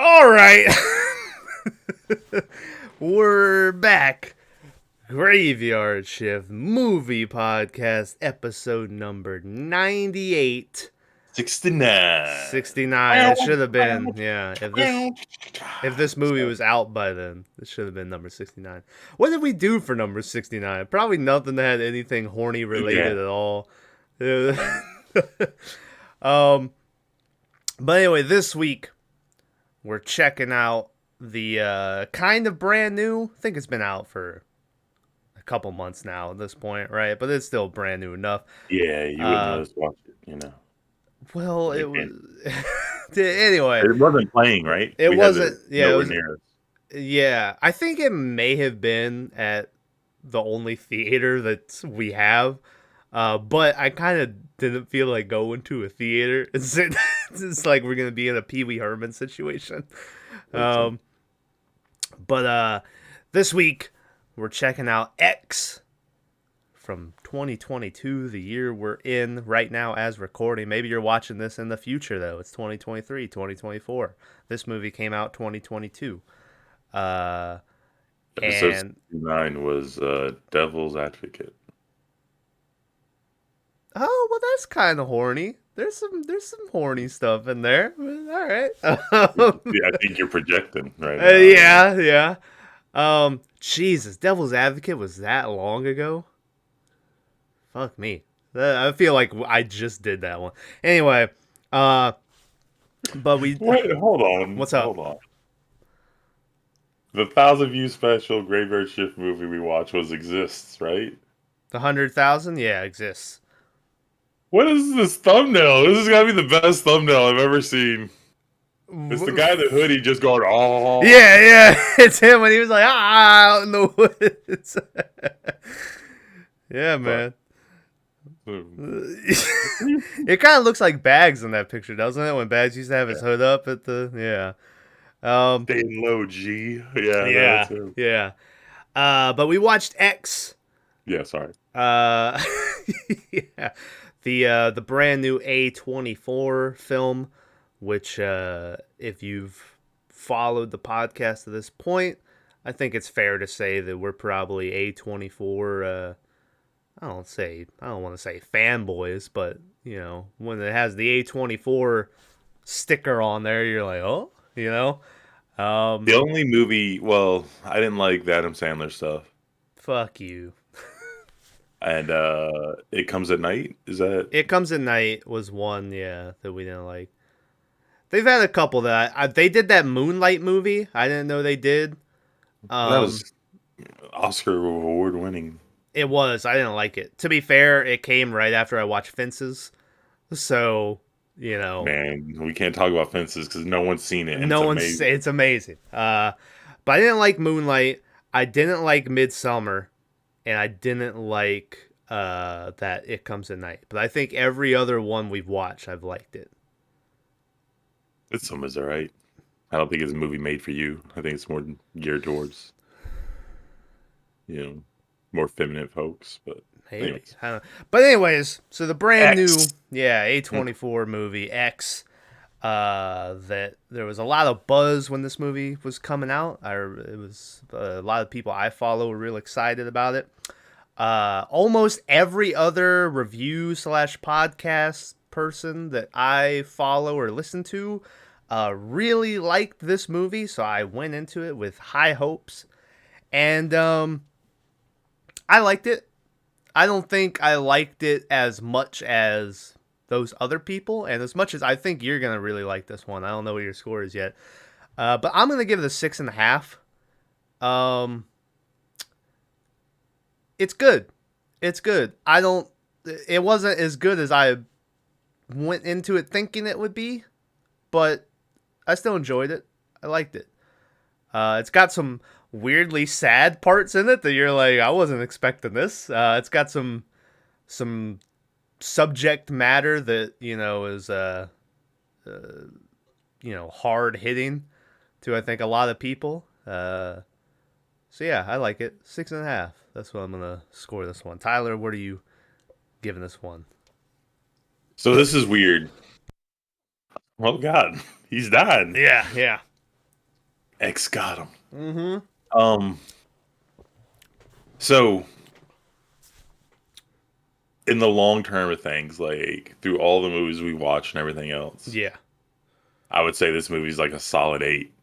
All right. We're back. Graveyard Shift Movie Podcast, episode number 98. 69. 69. It should have been, yeah. If this movie was out by then, it should have been number 69. What did we do for number 69? Probably nothing that had anything horny related at all. um, but anyway, this week we're checking out the kind of brand new. I think it's been out for a couple months now at this point, right? But it's still brand new enough. Yeah, you wouldn't let us watch it, Well, They it was can't. anyway. It wasn't playing, right? It We had wasn't. it Yeah, it nowhere was. near us. Yeah, I think it may have been at the only theater that we have. But I kind of didn't feel like going to a theater. It's like we're gonna be in a Pee Wee Herman situation. But this week we're checking out X from 2022, the year we're in right now as recording. Maybe you're watching this in the future though. It's 2023, 2024. This movie came out 2022. Episode And 69 was Devil's Advocate. oh, well, that's kind of horny. There's some horny stuff in there. All right. Yeah, I think you're projecting right now. Yeah. Jesus, Devil's Advocate was that long ago? Fuck me. I feel like I just did that one. Anyway, but we Wait, hold on. What's up? Hold on. The 1,000 view special Graveyard Shift movie we watched exists, right? the 100,000, yeah, exists. What is this thumbnail? This has got to be the best thumbnail I've ever seen. It's the guy in the hoodie just going, oh. Yeah, it's him when he was like, out in the woods. Yeah, man. It kind of looks like Bags in that picture, doesn't it? When Bags used to have his hood up at the, Staying low, G. Yeah. Yeah. But we watched X. Yeah, sorry. Yeah. The brand new A24 film, which if you've followed the podcast to this point, I think it's fair to say that we're probably A24 I don't want to say fanboys, but when it has the A24 sticker on there, you're like, oh, The only movie, well, I didn't like the Adam Sandler stuff. Fuck you. And It Comes at Night, is that? It Comes at Night was one, yeah, that we didn't like. They've had a couple that they did that Moonlight movie. I didn't know they did. That was Oscar award winning. It was. I didn't like it. To be fair, it came right after I watched Fences. So, Man, we can't talk about Fences because no one's seen it. It's amazing. But I didn't like Moonlight. I didn't like Midsummer. And I didn't like that It Comes at Night. But I think every other one we've watched, I've liked it. Midsummer's all right. I don't think it's a movie made for you. I think it's more geared towards, more feminine folks. But maybe. Anyways, so the brand X. new, A24 movie, X, that there was a lot of buzz when this movie was coming out. It was a lot of people I follow were real excited about it. Almost every other review / podcast person that I follow or listen to really liked this movie, so I went into it with high hopes, and I liked it. I don't think I liked it as much as those other people, and as much as I think you're gonna really like this one. I don't know what your score is yet, but I'm gonna give it a 6.5. It's good. It wasn't as good as I went into it thinking it would be, but I still enjoyed it. I liked it. It's got some weirdly sad parts in it that you're like, I wasn't expecting this. It's got some subject matter that is hard hitting to I think a lot of people. So yeah, I like it. 6.5. That's what I'm gonna score this one. Tyler, what are you giving this one? So this is weird. Oh God, he's dying. Yeah. X got him. Mm-hmm. Um, so in the long term of things, like through all the movies we watched and everything else, Yeah. I would say this movie's like a solid 8.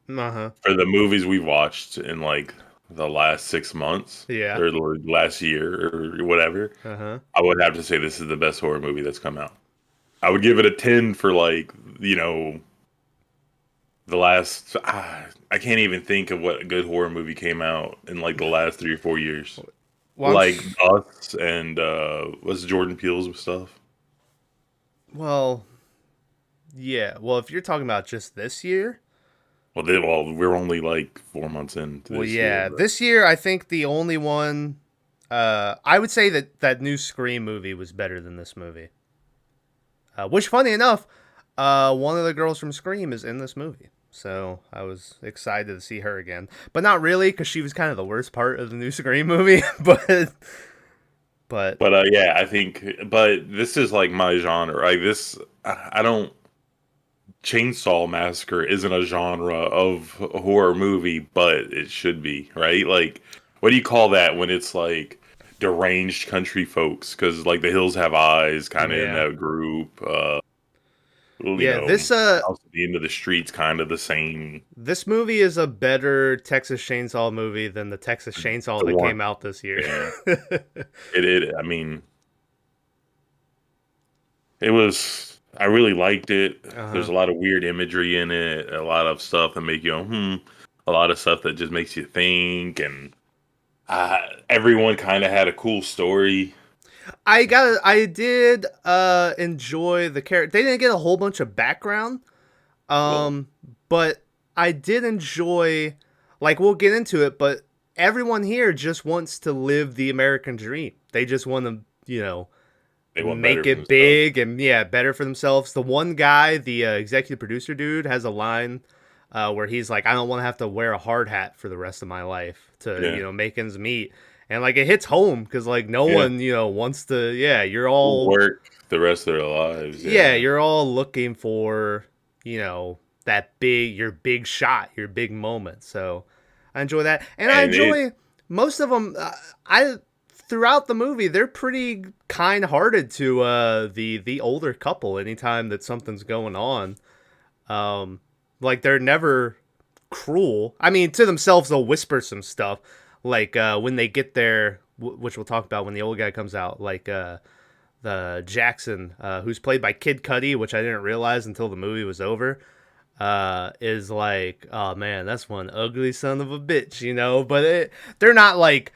Uh-huh. For the movies we watched in like the last 6 months Yeah. or the last year or whatever, Uh-huh. I would have to say this is the best horror movie that's come out. I would give it a 10 for like, the last, I can't even think of what a good horror movie came out in like the last 3 or 4 years. Like Once Us and what's Jordan Peele's stuff. well, yeah. Well, if you're talking about just this year, Well, we're only like 4 months into well, this year, yeah. but This year I think the only one I would say that that new Scream movie was better than this movie. Which funny enough, one of the girls from Scream is in this movie. So I was excited to see her again, but not really because she was kind of the worst part of the new Scream movie. But but yeah, I think, but this is like my genre. Like this, I don't. Chainsaw Massacre isn't a genre of horror movie, but it should be, right? Like, what do you call that when it's like deranged country folks? Because like the Hills Have Eyes, kind of in yeah, that group. yeah. House at the End of the Street's kind of the same. This movie is a better Texas Chainsaw movie than the Texas Chainsaw The that one, came out this year. yeah. It. I mean, it was. I really liked it. There's Uh-huh. a lot of weird imagery in it. A lot of stuff that make you go, hmm. A lot of stuff that just makes you think, and everyone kind of had a cool story. I did enjoy the character. They didn't get a whole bunch of background, Well, um, but I did enjoy. Like we'll get into it, but everyone here just wants to live the American dream. They just want to, they want better make for it themselves. big and yeah, better for themselves. The one guy, the executive producer dude, has a line where he's like, "I don't want to have to wear a hard hat for the rest of my life to Yeah, make ends meet." And like it hits home because like no yeah. one wants to. Yeah, you're all Work the rest of their lives. yeah, Yeah, you're all looking for that your big shot, your big moment. So I enjoy that, and I and it. enjoy most of them. I throughout the movie, they're pretty kind-hearted to the older couple. Anytime that something's going on, um, like they're never cruel. I mean, to themselves, they'll whisper some stuff, like when they get there, which we'll talk about when the old guy comes out, like the Jackson, who's played by Kid Cudi, which I didn't realize until the movie was over. Is like, oh man, that's one ugly son of a bitch, But they're not like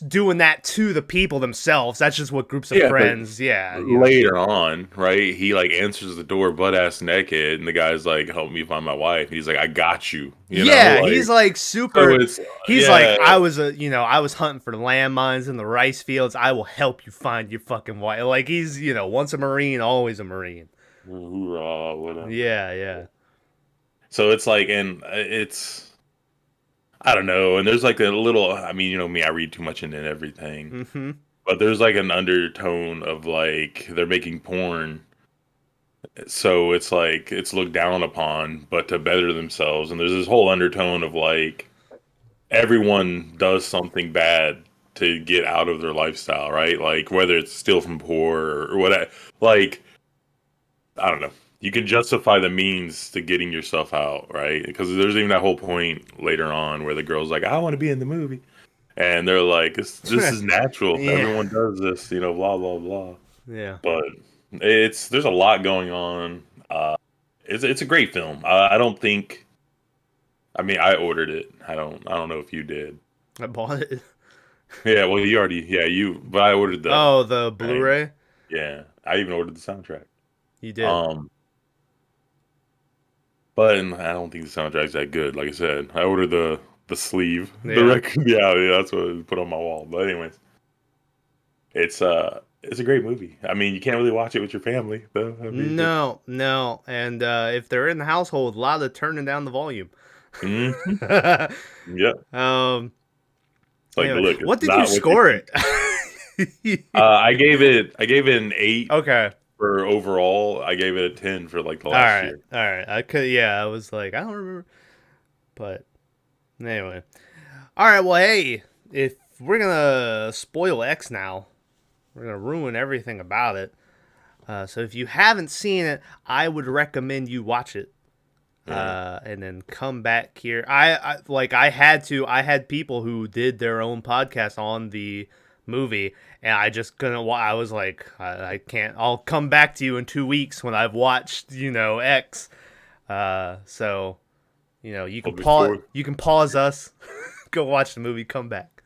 doing that to the people themselves. That's just what groups of Yeah, but friends, yeah, later on, right? He like answers the door butt ass naked, and the guy's like, "Help me find my wife." He's like, "I got you." Yeah, Like he's like so. super. It's He's like, yeah, I was hunting for landmines in the rice fields. I will help you find your fucking wife. Like he's, once a Marine, always a Marine. hoorah, whatever. Yeah, yeah. So it's like, and it's I don't know, and there's like a little. I mean, you know me, I read too much into everything, Mm-hmm. but there's like an undertone of like they're making porn, so it's like it's looked down upon, but to better themselves, and there's this whole undertone of like everyone does something bad to get out of their lifestyle, right? Like whether it's steal from poor or what, like I don't know. You can justify the means to getting yourself out, right? Because there's even that whole point later on where the girl's like, "I want to be in the movie," and they're like, "This is natural. Yeah, Everyone does this, blah blah blah." yeah. But there's a lot going on. It's a great film. I don't think. I mean, I ordered it. I don't know if you did. I bought it. Yeah, well, you already, yeah, but I ordered the Oh, the thing. Blu-ray. Yeah, I even ordered the soundtrack. You did. Um, but I don't think the soundtrack's that good. Like I said, I ordered the sleeve, the Yeah. record. Yeah, that's what I put on my wall. But anyways, it's a great movie. I mean, you can't really watch it with your family though. That'd be different. No, no. And if they're in the household, a lot of turning down the volume. Hmm. Yeah, um. it's like, Anyway, look, it's what did you not what you score think. it? I gave it an 8 Okay. for overall. I gave it a 10 for like the All last right. year. All right. I could. Yeah. I was like, I don't remember. But anyway, all right. Well, hey, if we're gonna spoil X now, we're gonna ruin everything about it. So if you haven't seen it, I would recommend you watch it. All right. And then come back here. I had people who did their own podcast on the movie, and I just couldn't. I was like, I can't. I'll come back to you in 2 weeks when I've watched, X. So, you Well, can pause us, go watch the movie, come back.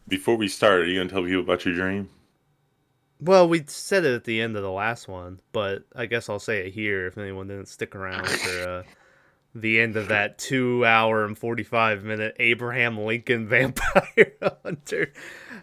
before we start, are you gonna tell people about your dream? Well, we said it at the end of the last one, but I guess I'll say it here if anyone didn't stick around for the end of that 2 hour and 45 minute Abraham Lincoln Vampire Hunter.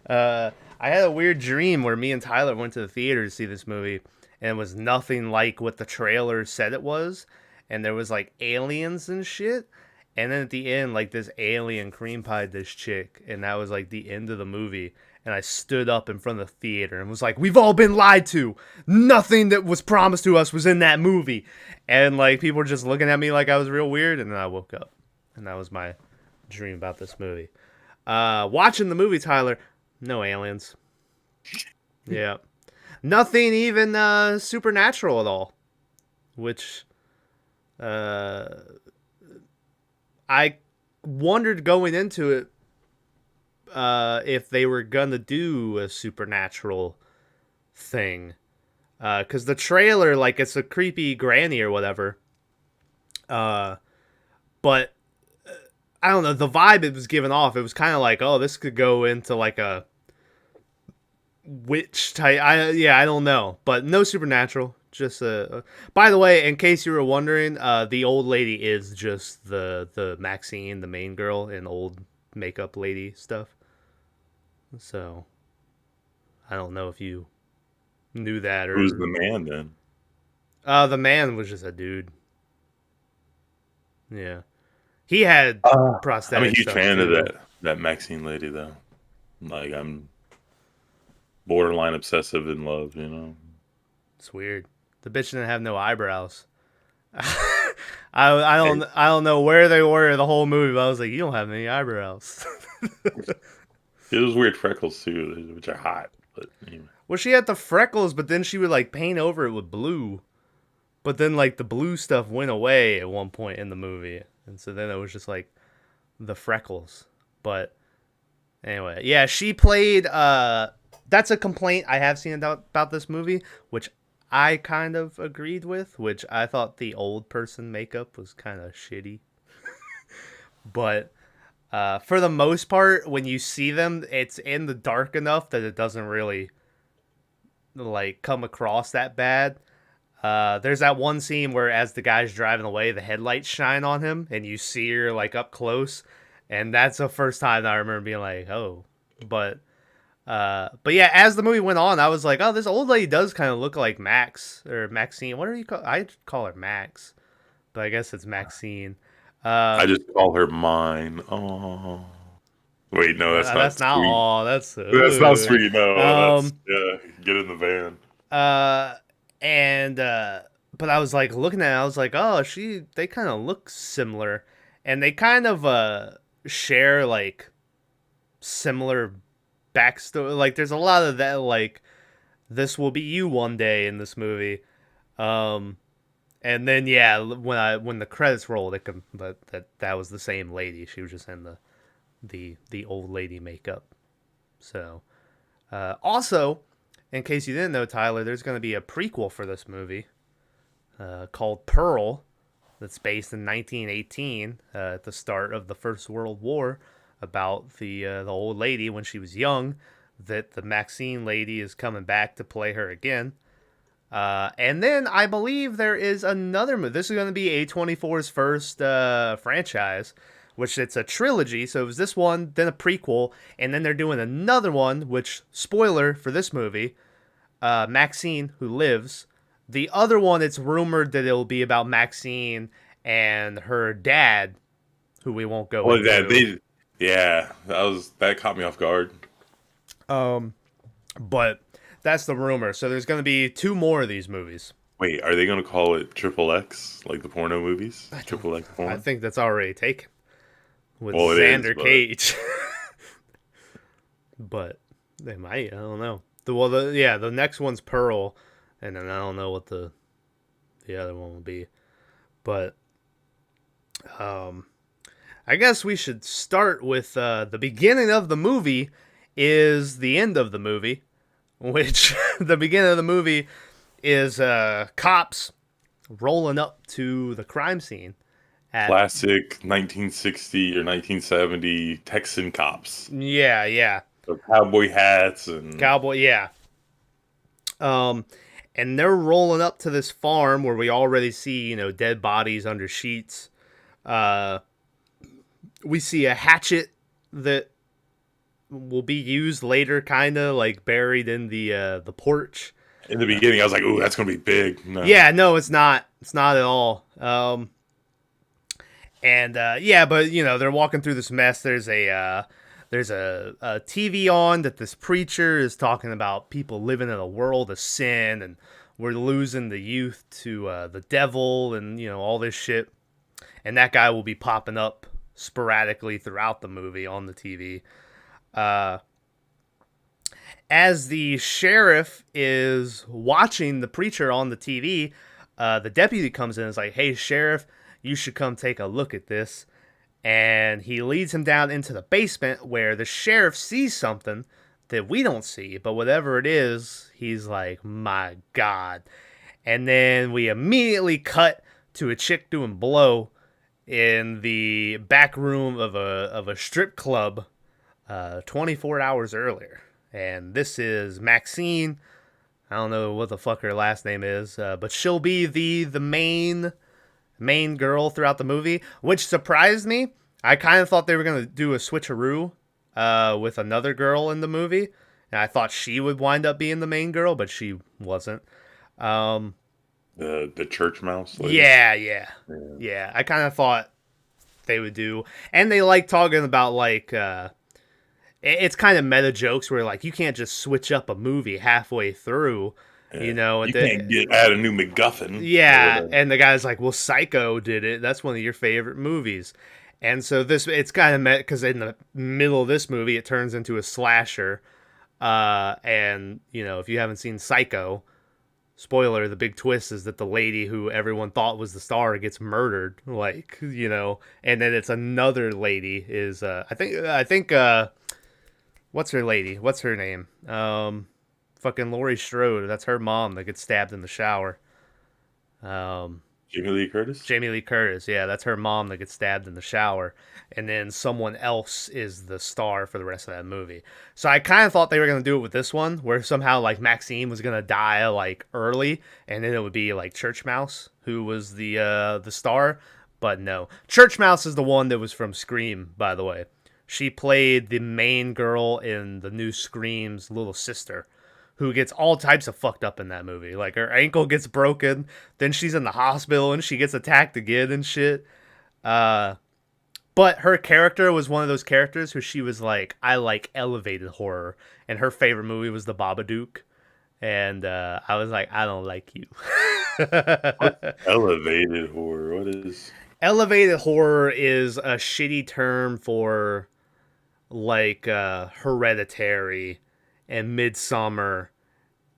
I had a weird dream where me and Tyler went to the theater to see this movie, and it was nothing like what the trailer said it was. And there was like aliens and shit. And then at the end, like this alien cream pied this chick, and that was like the end of the movie. And I stood up in front of the theater and was like, "We've all been lied to. Nothing that was promised to us was in that movie." And like people were just looking at me like I was real weird, and then I woke up, and that was my dream about this movie. Watching the movie, Tyler, no aliens. Yeah, nothing even supernatural at all, which I wondered going into it if they were gonna do a supernatural thing, because the trailer, like, it's a creepy granny or whatever, but I don't know, the vibe it was giving off, it was kind of like, oh, this could go into like a witch type. I don't know, but no supernatural. Just by the way, in case you were wondering, the old lady is just the Maxine, the main girl in old makeup lady stuff. So I don't know if you knew that, or Who's the man then? the man was just a dude. Yeah, he had prosthetic. I'm a huge stuff fan too. of that Maxine lady though. Like I'm borderline obsessive in love, you know. It's weird. The bitch didn't have no eyebrows. I don't know where they were the whole movie, but I was like, you don't have any eyebrows. It was weird freckles too, which are hot. But anyway. Well, she had the freckles, but then she would like paint over it with blue. But then like the blue stuff went away at one point in the movie, and so then it was just like the freckles. But anyway, yeah, she played. That's a complaint I have seen about this movie, which I kind of agreed with. Which I thought the old person makeup was kind of shitty. But for the most part, when you see them, it's in the dark enough that it doesn't really like come across that bad. There's that one scene where as the guy's driving away, the headlights shine on him, and you see her like up close, and that's the first time I remember being like, oh. But yeah, as the movie went on, I was like, oh, this old lady does kind of look like Max or Maxine. What do you call? I call her Max, but I guess it's Maxine. I just call her mine. Oh. Wait, no, that's That's not not sweet. all. That's not sweet. No, Um, that's yeah. Get in the van. And but I was like looking at it, I was like, oh, they kind of look similar, and they kind of share like similar backstory. Like there's a lot of that, like this will be you one day in this movie. And then yeah, when the credits rolled, but that was the same lady. She was just in the old lady makeup. So also, in case you didn't know, Tyler, there's going to be a prequel for this movie called Pearl, that's based in 1918 at the start of the First World War, about the old lady when she was young. That the Maxine lady is coming back to play her again. And then I believe there is another movie. This is going to be A24's first franchise, which it's a trilogy. So it was this one, then a prequel, and then they're doing another one, which, spoiler for this movie, Maxine, who lives. The other one, it's rumored that it'll be about Maxine and her dad, who we won't go into. That caught me off guard. But that's the rumor. So there's going to be 2 more of these movies. Wait, are they going to call it Triple X, like the porno movies? Triple X porn? I think that's already taken. with Well, it is, Xander but Cage. But they might. I don't know. The next one's Pearl, and then I don't know what the other one will be. But um, I guess we should start with the beginning of the movie is the end of the movie, which the beginning of the movie is cops rolling up to the crime scene at classic 1960 or 1970 Texan cops. yeah, So cowboy hats and cowboy, yeah. Um, and they're rolling up to this farm where we already see, dead bodies under sheets. Uh, we see a hatchet that will be used later, kind of like buried in the porch. in the beginning, I was like, "Ooh, that's gonna be big." No, Yeah, no, it's not. It's not at all. And yeah, but they're walking through this mess. There's a TV on that this preacher is talking about people living in a world of sin and we're losing the youth to the devil and all this shit. And that guy will be popping up sporadically throughout the movie on the TV. Uh, as the sheriff is watching the preacher on the TV, the deputy comes in and is like, "Hey, sheriff, you should come take a look at this." And he leads him down into the basement where the sheriff sees something that we don't see, but whatever it is, he's like, "My God." And then we immediately cut to a chick doing blow in the back room of a strip club 24 hours earlier. And this is Maxine. I don't know what the fuck her last name is, but she'll be the main girl throughout the movie, which surprised me. I kind of thought they were gonna do a switcheroo with another girl in the movie, and I thought she would wind up being the main girl, but she wasn't. Um, the church mouse. Lady. Yeah. I kind of thought they would do, and they like talking about like it's kind of meta jokes where like you can't just switch up a movie halfway through. You can't add a new MacGuffin. Yeah, and the guy's like, "Well, Psycho did it. That's one of your favorite movies." And so it's kind of met because in the middle of this movie, it turns into a slasher. And if you haven't seen Psycho, spoiler: the big twist is that the lady who everyone thought was the star gets murdered. And then it's another lady is I think what's her lady? What's her name? Fucking Laurie Strode. That's her mom that gets stabbed in the shower. Jamie Lee Curtis? Jamie Lee Curtis, yeah, that's her mom that gets stabbed in the shower. And then someone else is the star for the rest of that movie. So I kind of thought they were going to do it with this one, where somehow, like, Maxine was going to die, like, early, and then it would be, like, Church Mouse, who was the star. But no. Church Mouse is the one that was from Scream, by the way. She played the main girl in the new Scream's little sister, who gets all types of fucked up in that movie. Like, her ankle gets broken, then she's in the hospital, and she gets attacked again and shit. But her character was one of those characters who she was like, I like elevated horror, and her favorite movie was The Babadook. And I was like, I don't like you. Elevated horror? What is... Elevated horror is a shitty term for, like, Hereditary and Midsummer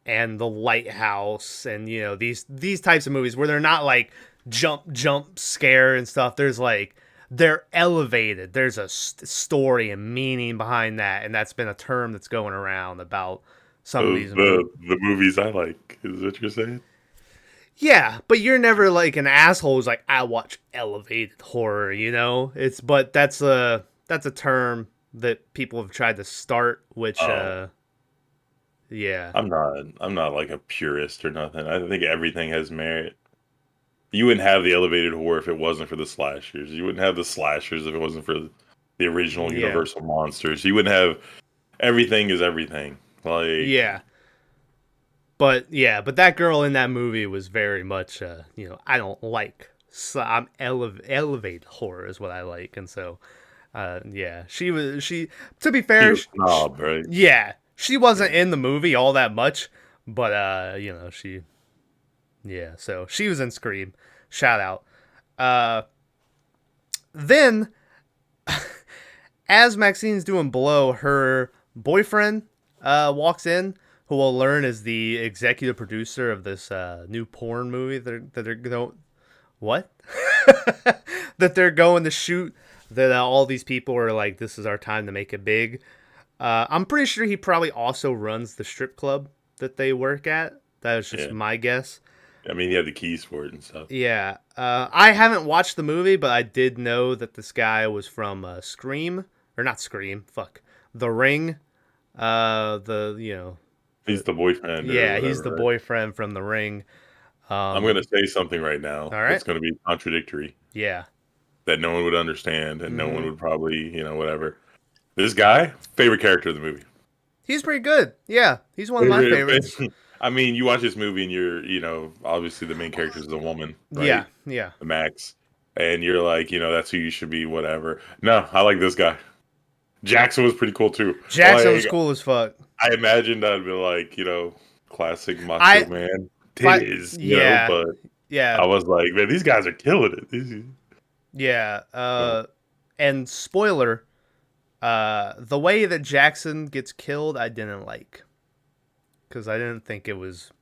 and The Lighthouse and these types of movies where they're not like jump scare and stuff. There's like they're elevated. There's a story and meaning behind that, and that's been a term that's going around about some of these movies. The movies I like is what you're saying. Yeah, but you're never like an asshole who's like, I watch elevated horror. But that's a term that people have tried to start, which yeah. I'm not like a purist or nothing. I think everything has merit. You wouldn't have the elevated horror if it wasn't for the slashers. You wouldn't have the slashers if it wasn't for the original Universal monsters. You wouldn't have... Everything is everything. Like... But that girl in that movie was very much I don't like... I'm elevated horror is what I like. And so she to be fair, she was a snob, right? Yeah. She wasn't in the movie all that much, but so she was in Scream. Shout out. Then as Maxine's doing blow, her boyfriend walks in, who we'll learn is the executive producer of this new porn movie that they're going. What? That they're going to shoot. That all these people are like, this is our time to make it big. I'm pretty sure he probably also runs the strip club that they work at. That is just Yeah. my guess. I mean, he had the keys for it and stuff. Yeah. I haven't watched the movie, but I did know that this guy was from Scream. Or not Scream. Fuck. The Ring. He's the boyfriend or Yeah, he's whatever, the right? boyfriend from The Ring. I'm going to say something right now All right. that's going to be contradictory Yeah. that no one would understand and no one hmm would probably, whatever. This guy, favorite character of the movie. He's pretty good. Yeah, he's one of my favorites. I mean, you watch this movie and you're, obviously the main character is a woman, Yeah, right? yeah. Max. And you're like, that's who you should be, whatever. No, I like this guy. Jackson was pretty cool too. Jackson was Like, cool as fuck. I imagined I'd be like, classic macho I, man but titties, yeah, but yeah, I was like, man, these guys are killing it. yeah. So, And spoiler, the way that Jackson gets killed, I didn't like because I didn't think it was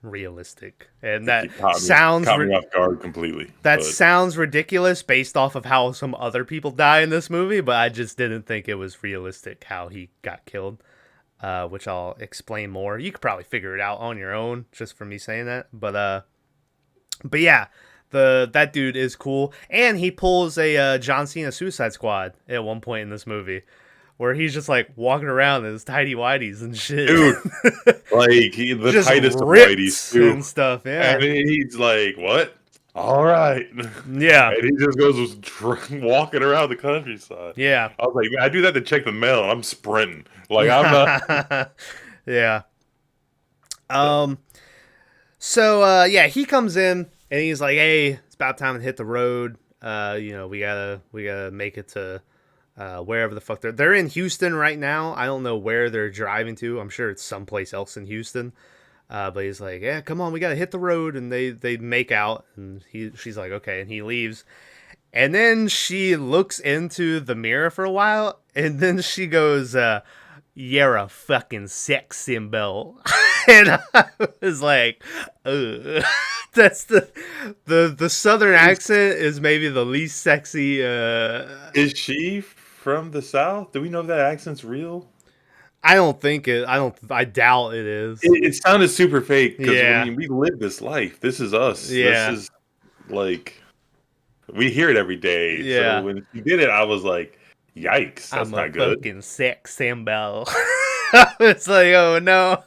realistic, and that it caught me, sounds caught me off guard completely. that But sounds ridiculous based off of how some other people die in this movie, but I just didn't think it was realistic how he got killed. Which I'll explain more. You could probably figure it out on your own, just from me saying that. But yeah, that dude is cool, and he pulls a John Cena Suicide Squad at one point in this movie, where he's just like walking around in his tidy whities and shit, dude, like the just tightest of ripped whiteys too. and stuff. And Yeah, he's like, what? All right. yeah, And he just goes walking around the countryside. yeah. I was like, man, I do that to check the mail. I'm sprinting. Like, I'm not. Yeah. So, So he comes in and he's like, "Hey, it's about time to hit the road. We gotta make it to wherever the fuck they're in Houston right now. I don't know where they're driving to. I'm sure it's someplace else in Houston. But he's like, "Yeah, come on, we gotta hit the road." And they make out, and she's like, "Okay," and he leaves. And then she looks into the mirror for a while, and then she goes, "You're a fucking sex symbol." And I was like, ugh. That's the southern accent is maybe the least sexy. is she from the South? Do we know if that accent's real? I don't think it. I doubt it is. It sounded super fake because I Yeah, mean, we live this life. This is us. This yeah, is like we hear it every day. So yeah. when she did it, I was like, "Yikes, that's I'm a not good." fucking sex symbol. It's like, oh no.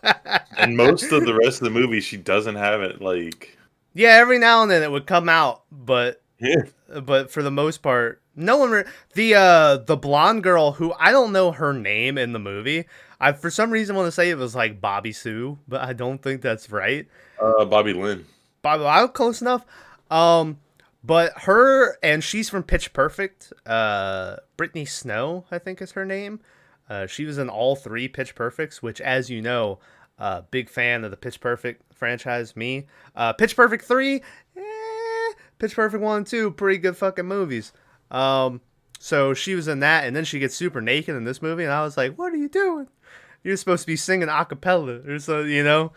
And most of the rest of the movie, she doesn't have it. Like, Yeah, every now and then it would come out, but yeah, for the most part, no one. The blonde girl who I don't know her name in the movie. I for some reason want to say it was like Bobby Sue, but I don't think that's right. Bobby Lynn. Bobby, I was close enough. But her and she's from Pitch Perfect. Brittany Snow, I think is her name. She was in all three Pitch Perfects, which, as you know, big fan of the Pitch Perfect franchise. Me, Pitch Perfect 3, Pitch Perfect 1 and 2, pretty good fucking movies. So she was in that, and then she gets super naked in this movie, and I was like, "What are you doing? You're supposed to be singing a cappella or so, you know."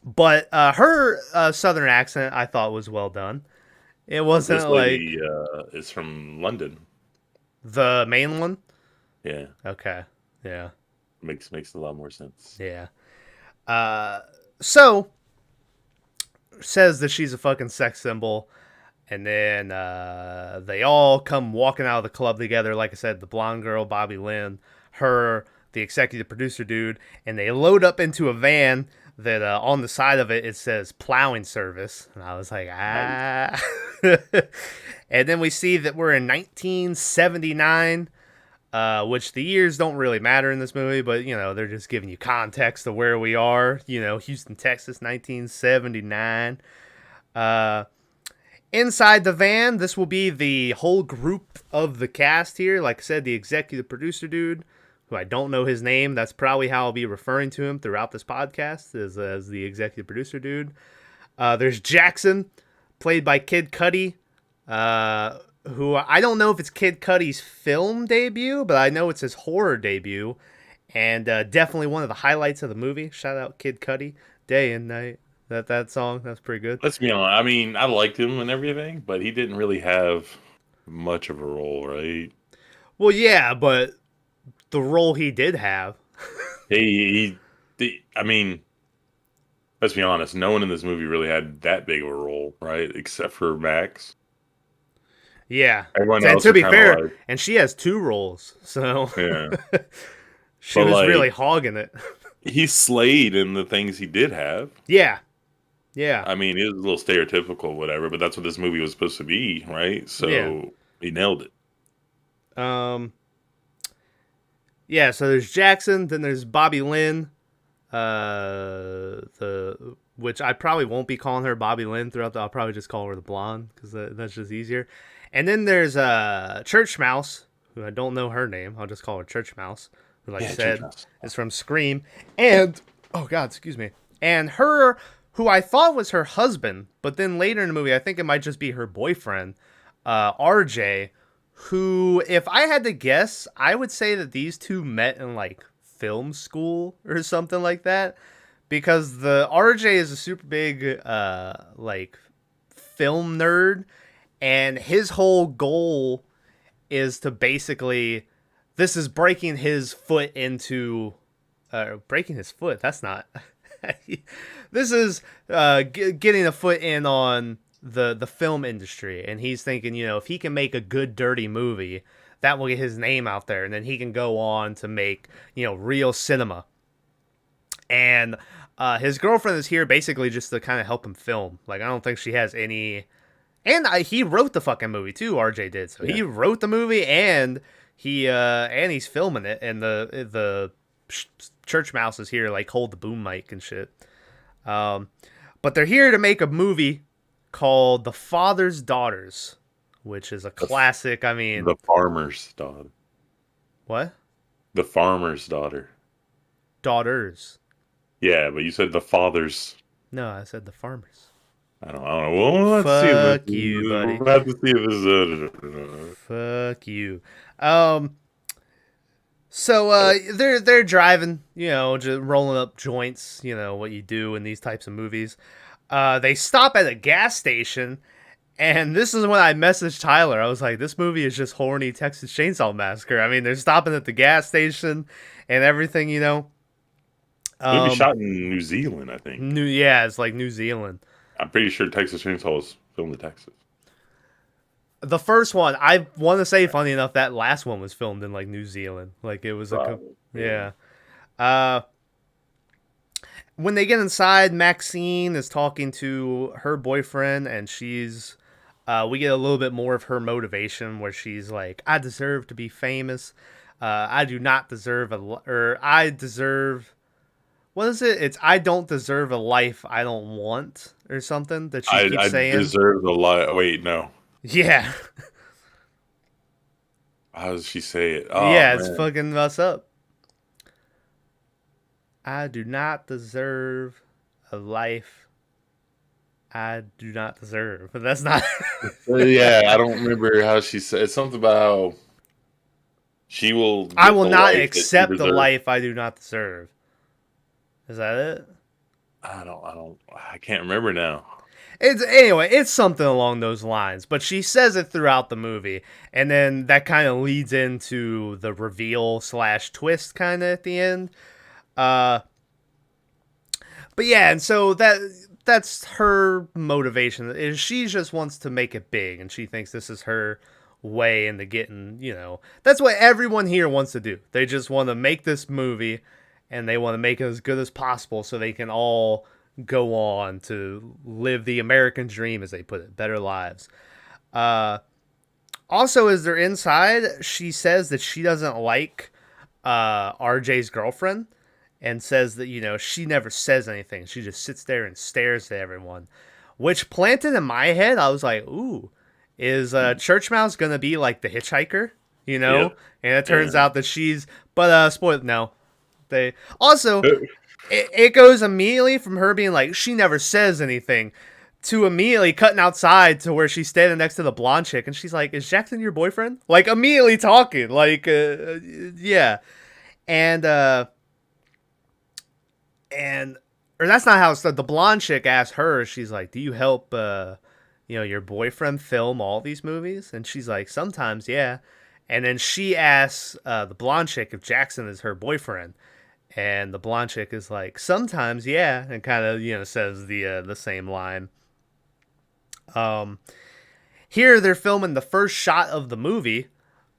But her southern accent, I thought was well done. It This wasn't like lady is from London. the main one. Yeah, Okay, yeah, makes a lot more sense. yeah. So says that she's a fucking sex symbol, and then they all come walking out of the club together. Like I said, the blonde girl, Bobby Lynn, her, the executive producer dude, and they load up into a van that on the side of it says plowing service, and I was like, ah. And then we see that we're in 1979. Which the years don't really matter in this movie, but they're just giving you context of where we are. Houston, Texas, 1979. Inside the van, this will be the whole group of the cast here. Like I said, the executive producer dude, who I don't know his name. That's probably how I'll be referring to him throughout this podcast, as the executive producer dude. There's Jackson, played by Kid Cudi. who I don't know if it's Kid Cudi's film debut, but I know it's his horror debut, and definitely one of the highlights of the movie. Shout out Kid Cudi, Day and Night. That song, that's pretty good. Let's be honest. I mean, I liked him and everything, but he didn't really have much of a role, right? Well, yeah, but the role he did have, I mean, let's be honest. No one in this movie really had that big of a role, right? Except for Max. yeah. Everyone And else to are be kind of fair, like, and she has two roles, so yeah. she But was really like, hogging it. he slayed in the things he did have. Yeah, yeah, I mean, it was a little stereotypical, whatever, but that's what this movie was supposed to be, right? yeah. So he nailed it. Um, yeah. So there's Jackson, then there's Bobby Lynn, the which I probably won't be calling her Bobby Lynn throughout I'll probably just call her the blonde because that's just easier. And then there's Church Mouse, who I don't know her name. I'll just call her Church Mouse, who, like I Yeah, Church said, Mouse. is from Scream. And oh god, excuse me. And her, who I thought was her husband, but then later in the movie, I think it might just be her boyfriend, RJ. Who, if I had to guess, I would say that these two met in like film school or something like that, because the RJ is a super big like film nerd, and his whole goal is to basically, this is breaking his foot into breaking his foot, that's not this is getting a foot in on the film industry, and he's thinking, if he can make a good dirty movie, that will get his name out there, and then he can go on to make real cinema. And his girlfriend is here basically just to kind of help him film. Like, I don't think she has any. And he wrote the fucking movie too. RJ did, so Yeah. he wrote the movie, and he's filming it. And the church mouse is here, like, hold the boom mic and shit. But they're here to make a movie called The Father's Daughters, which is a classic. I mean, The farmer's daughter. what? The farmer's daughter. Daughters. Yeah, but you said the father's. No, I said the farmers. I don't know. Well, let's see. Fuck you, buddy. We'll have to see if this is. Fuck you. So they're driving, just rolling up joints, what you do in these types of movies. They stop at a gas station, and this is when I messaged Tyler. I was like, this movie is just horny Texas Chainsaw Massacre. I mean, they're stopping at the gas station and everything, Movie shot in New Zealand, I think. It's like New Zealand. I'm pretty sure Texas Chainsaw was filmed in Texas. The first one, I want to say, funny enough, that last one was filmed in like New Zealand. Like, it was yeah. When they get inside, Maxine is talking to her boyfriend, and we get a little bit more of her motivation, where she's like, I deserve to be famous. I do not deserve I deserve, what is it? It's, I don't deserve a life I don't want, or something that she keeps saying. I deserve the life. Wait, no. Yeah. How does she say it? Oh, yeah, man. it's fucking us up. I do not deserve a life I do not deserve. But that's not. Yeah, I don't remember how she said. It's something about she will. I will not life accept the life I do not deserve. Is that it? I can't remember now. It's something along those lines, but she says it throughout the movie, and then that kind of leads into the reveal / twist kind of at the end. But yeah, and so that's her motivation. Is she just wants to make it big, and she thinks this is her way into getting, that's what everyone here wants to do. They just want to make this movie, and they want to make it as good as possible so they can all go on to live the American dream, as they put it, better lives. Also, as they're inside, she says that she doesn't like RJ's girlfriend, and says that, she never says anything. She just sits there and stares at everyone, which planted in my head, I was like, ooh, is Church Mouse going to be like the hitchhiker, Yeah. And it turns out that she's, but spoiled, no. They also, it goes immediately from her being like, she never says anything, to immediately cutting outside to where she's standing next to the blonde chick, and she's like, "Is Jackson your boyfriend?" Like immediately talking, like, yeah, and and or that's not how it's done. The blonde chick asked her, she's like, "Do you help, your boyfriend film all these movies?" And she's like, "Sometimes, yeah." And then she asks the blonde chick if Jackson is her boyfriend, and the blonde chick is like, "Sometimes, yeah," and kind of says the same line. Um, Here they're filming the first shot of the movie,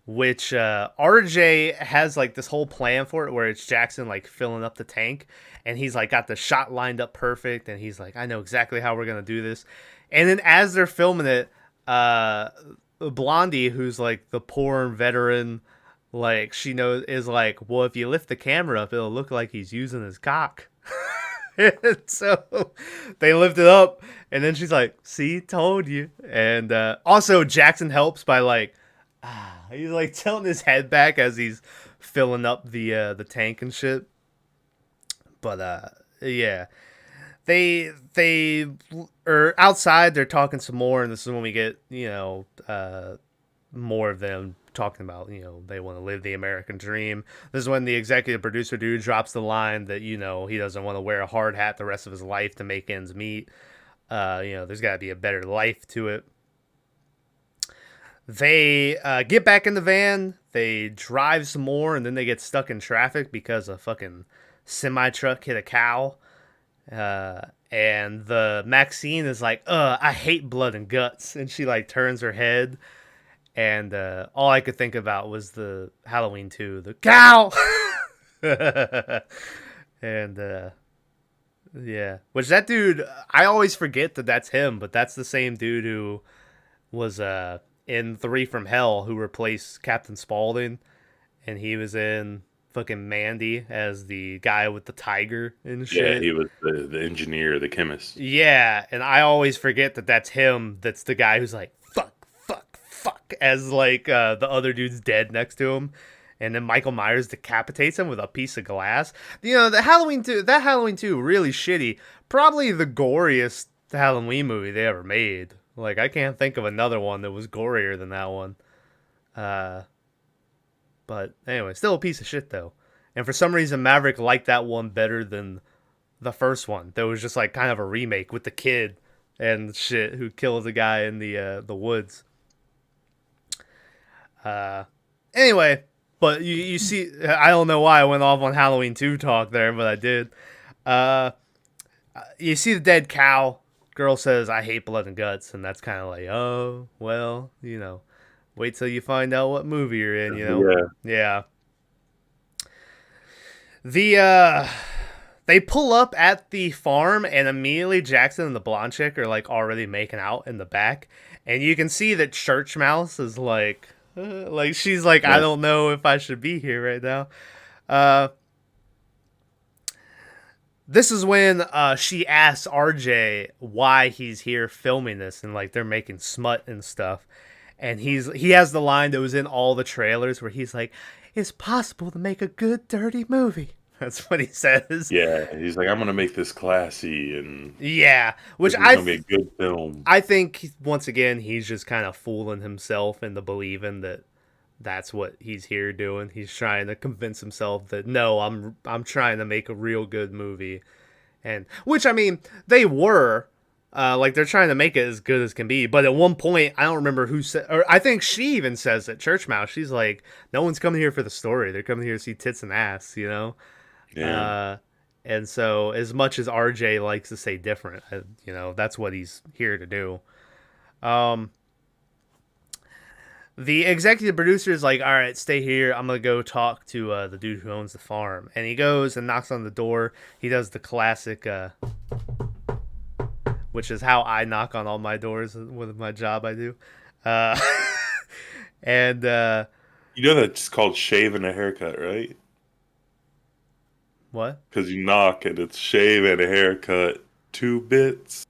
which RJ has like this whole plan for it, where it's Jackson like filling up the tank, and he's like got the shot lined up perfect, and he's like, I know exactly how we're gonna do this. And then as they're filming it, Blondie, who's like the porn veteran, like she knows is like, well, if you lift the camera up, it'll look like he's using his cock. So they lift it up, and then she's like, "See, told you." And also Jackson helps by like, he's like tilting his head back as he's filling up the tank and shit. But yeah, they are outside. They're talking some more, and this is when we get more of them talking about they want to live the American dream. This is when the executive producer dude drops the line that he doesn't want to wear a hard hat the rest of his life to make ends meet. There's got to be a better life to it. They get back in the van. They drive some more, and then they get stuck in traffic because a fucking semi truck hit a cow. And the Maxine is like, I hate blood and guts," and she like turns her head. And all I could think about was the Halloween 2, the cow. And yeah, which that dude, I always forget that that's him, but that's the same dude who was in 3 from Hell, who replaced Captain Spaulding, and he was in fucking Mandy as the guy with the tiger and shit. Yeah, he was the engineer, the chemist. Yeah, and I always forget that that's him. That's the guy who's like, fuck, fuck, fuck, as like the other dude's dead next to him. And then Michael Myers decapitates him with a piece of glass. The Halloween 2, that Halloween 2, really shitty. Probably the goriest Halloween movie they ever made. Like, I can't think of another one that was gorier than that one. But anyway, still a piece of shit, though. And for some reason, Maverick liked that one better than the first one. That was just like kind of a remake with the kid and shit who kills the guy in the woods. Anyway, but you see, I don't know why I went off on Halloween 2 talk there, but I did. You see the dead cow. Girl says, "I hate blood and guts," and that's kind of like, oh, well, wait till you find out what movie you're in, Yeah. They pull up at the farm, and immediately Jackson and the blonde chick are like already making out in the back, and you can see that Church Mouse is like she's like, I don't know if I should be here right now. This is when she asks RJ why he's here filming this, and like they're making smut and stuff, and he has the line that was in all the trailers where he's like, "It's possible to make a good dirty movie." That's what he says. Yeah, he's like, I'm gonna make this classy, and Yeah, which this is gonna be a good film. I think once again he's just kind of fooling himself into believing that that's what he's here doing. He's trying to convince himself that no, I'm trying to make a real good movie, and which I mean they were. Like they're trying to make it as good as can be, but at one point I don't remember who said, or I think she even says at Church Mouse, she's like, "No one's coming here for the story; they're coming here to see tits and ass," Yeah. And so as much as RJ likes to say different, that's what he's here to do. The executive producer is like, all right, stay here. I'm going to go talk to the dude who owns the farm. And he goes and knocks on the door. He does the classic, which is how I knock on all my doors with my job I do. And That's called shaving a haircut, right? What? Because you knock and it's shave and a haircut, 2 bits.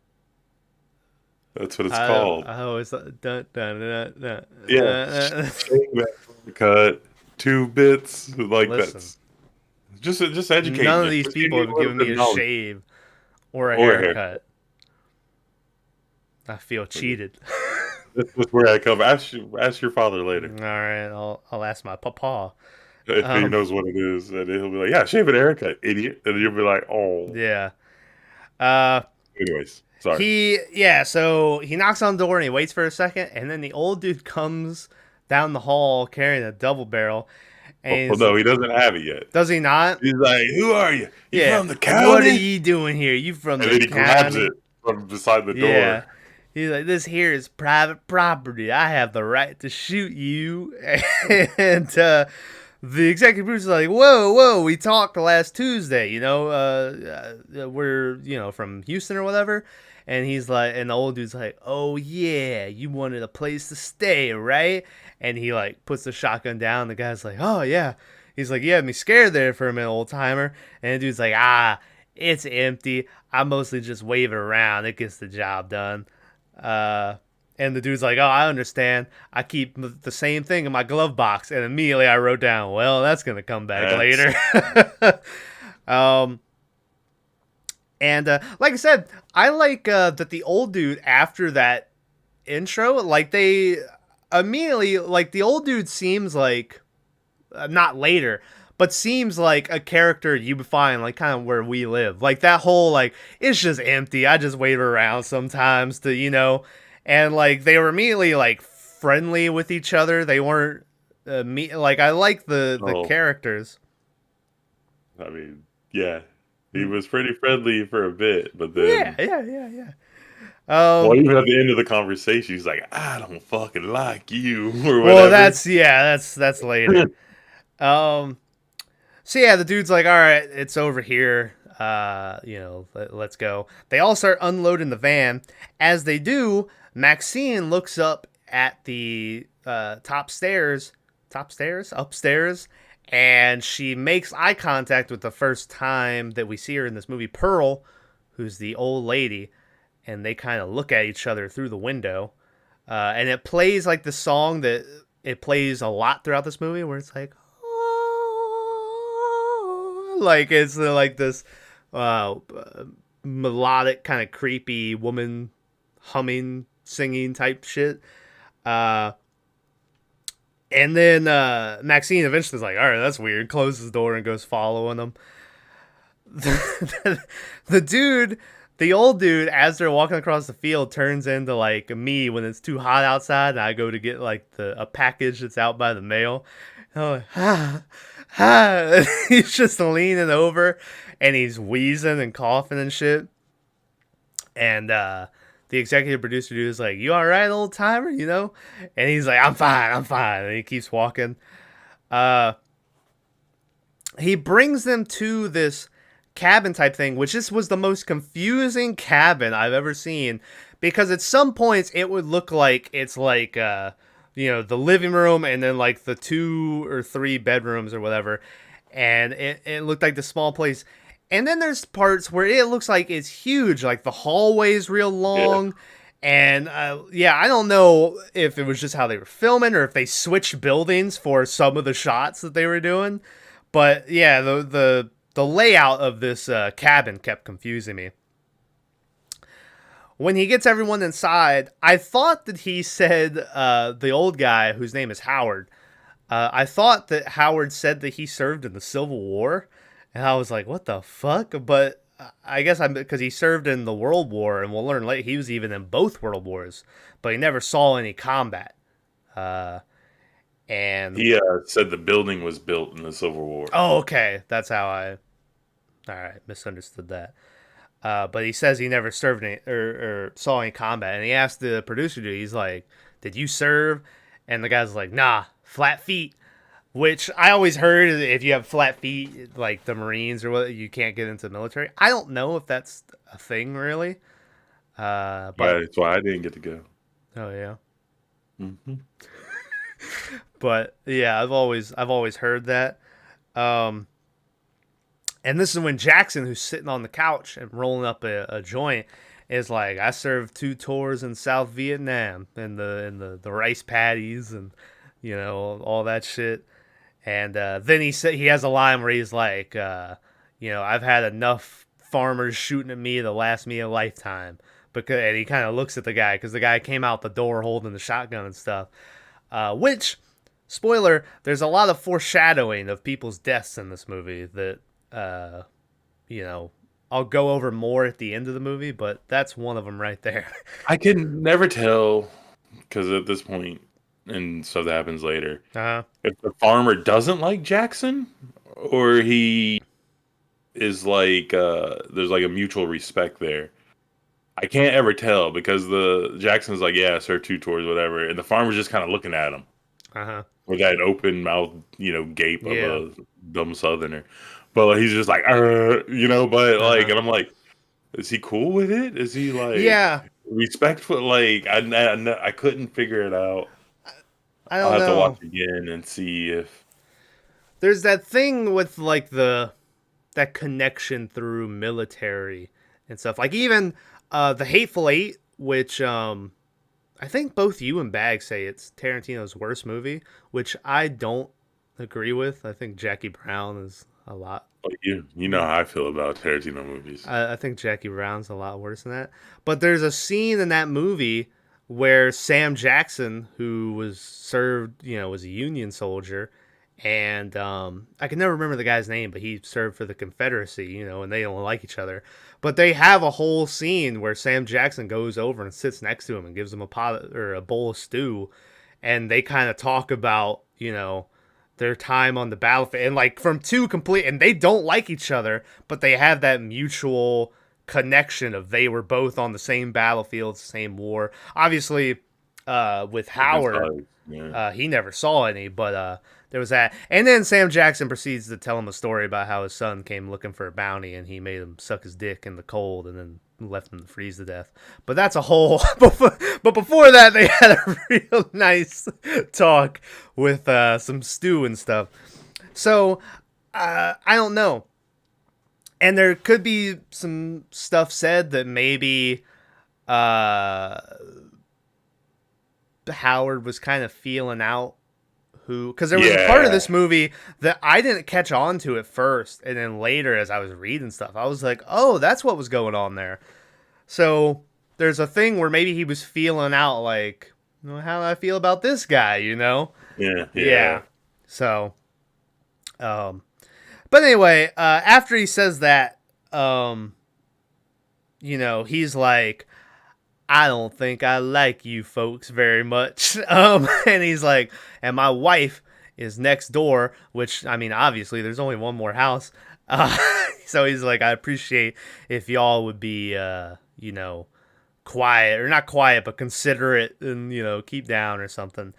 That's what it's called. I always dun, dun, dun, dun, Yeah, shave and haircut, 2 bits. Like Listen, that's just educate. None of these people have given me a shave or a haircut. I feel cheated. That's where I come. Ask your father later All right, I'll ask my papa. if he Um, knows what it is, and he'll be like, "Yeah, shave an haircut, idiot," and you'll be like, "Oh." yeah. Uh, Anyways, sorry. so he knocks on the door and he waits for a second, and then the old dude comes down the hall carrying a double barrel, Oh, and well, no, he doesn't have it yet. does he not? He's like, "Who are you? You Yeah. from the What are county?" you doing here? You from And the then he grabs county? it from beside the Yeah. door. He's like, this here is private property. I have the right to shoot you. And the executive producer's like, whoa, whoa, we talked last Tuesday, we're, from Houston or whatever. And he's like, and the old dude's like, oh yeah, you wanted a place to stay, right? And he like puts the shotgun down. The guy's like, oh yeah. He's like, you had me scared there for a minute, old timer. And the dude's like, it's empty. I mostly just wave it around. It gets the job done. And the dude's like, oh, I understand. I keep the same thing in my glove box. And immediately I wrote down, well, that's going to come back That's later. um, and like I said, I like that the old dude, after that intro, like they immediately, like the old dude seems like, not later, but seems like a character you would find like kind of where we live. Like that whole like it's just empty. I just wave around sometimes to and like they were immediately like friendly with each other. They weren't like I like the oh, characters. I mean, yeah, he was pretty friendly for a bit, but Yeah, then, yeah. well, even at the end of the conversation, he's like, "I don't fucking like you," or Well, whatever. that's later. Um, So yeah, the dude's like, all right, it's over here. Let's go. They all start unloading the van. As they do, Maxine looks up at the upstairs, and she makes eye contact with the first time that we see her in this movie, Pearl, who's the old lady, and they kind of look at each other through the window. And it plays like the song that it plays a lot throughout this movie, where it's like, like it's like this uh, melodic kind of creepy woman humming singing type shit, and then Maxine eventually is like, all right, that's weird, closes the door and goes following them. The dude, the old dude, as they're walking across the field, turns into like me when it's too hot outside and I go to get like a package that's out by the mail. And I'm like, he's just leaning over and he's wheezing and coughing and shit. And the executive producer dude is like, you all right, old timer? And he's like, I'm fine. And he keeps walking. He brings them to this cabin type thing, which this was the most confusing cabin I've ever seen, because at some points it would look like it's like the living room and then like the 2 or 3 bedrooms or whatever, and it looked like the small place. And then there's parts where it looks like it's huge, like the hallway's real Yeah, long. And I don't know if it was just how they were filming or if they switched buildings for some of the shots that they were doing. But yeah, the layout of this cabin kept confusing me. When he gets everyone inside, I thought that he said the old guy, whose name is Howard. I thought that Howard said that he served in the Civil War, and I was like, "What the fuck?" But I guess I'm because he served in the World War, and we'll learn later he was even in both World Wars, but he never saw any combat. Uh, and he said the building was built in the Civil War. oh, okay, that's how I. All right, misunderstood that. But he says he never served any or saw any combat, and he asked the producer, dude, he's like, "Did you serve?" And the guy's like, "Nah, flat feet." Which I always heard if you have flat feet, like the Marines or what, you can't get into the military. I don't know if that's a thing really. But That's why I didn't get to go. oh yeah, Hmm. but yeah, I've always heard that. Um, and this is when Jackson, who's sitting on the couch and rolling up a joint, is like, "I served 2 tours in South Vietnam in the rice paddies and all that shit." And then he has a line where he's like, "I've had enough farmers shooting at me to last me a lifetime, and he kind of looks at the guy because the guy came out the door holding the shotgun and stuff. Which, spoiler, there's a lot of foreshadowing of people's deaths in this movie that, you know, I'll go over more at the end of the movie, but that's one of them right there. I can never tell because at this point, and stuff that happens later, Uh-huh. if the farmer doesn't like Jackson, or he is like, there's like a mutual respect there. I can't ever tell because the Jackson's like, yeah, serve two tours, whatever, and the farmer's just kind of looking at him Uh-huh. with that open mouth, gape of Yeah. a dumb Southerner. But like, he's just like, but like, and I'm like, is he cool with it? Is he like Yeah. respectful? Like, I couldn't figure it out. I I'll don't have to know. watch again and see if. There's that thing with like that connection through military and stuff. Like even the Hateful Eight, which I think both you and Bag say it's Tarantino's worst movie, which I don't agree with. I think Jackie Brown is a lot. Like, you know how I feel about Tarantino movies. I think Jackie Brown's a lot worse than that. But there's a scene in that movie where Sam Jackson, who was served, was a Union soldier, and I can never remember the guy's name, but he served for the Confederacy, and they don't like each other. But they have a whole scene where Sam Jackson goes over and sits next to him and gives him a pot or a bowl of stew, and they kind of talk about, their time on the battlefield, and like from two complete, and they don't like each other, but they have that mutual connection of they were both on the same battlefield, same war. Obviously, with Howard, Yeah. he never saw any, but there was that. And then Sam Jackson proceeds to tell him a story about how his son came looking for a bounty and he made him suck his dick in the cold and then left him to freeze to death. But that's a whole. But before that, they had a real nice talk with some stew and stuff. So I don't know. And there could be some stuff said that maybe Howard was kind of feeling out because there was a part of this movie that I didn't catch on to at first, and then later as I was reading stuff, I was like, oh, that's what was going on there. So there's a thing where maybe he was feeling out like, well, how do I feel about this guy, Yeah. So but anyway, after he says that, he's like, I don't think I like you folks very much. And he's like, and my wife is next door, which, I mean, obviously there's only one more house. So he's like, I appreciate if y'all would be, quiet, or not quiet, but considerate and, keep down or something.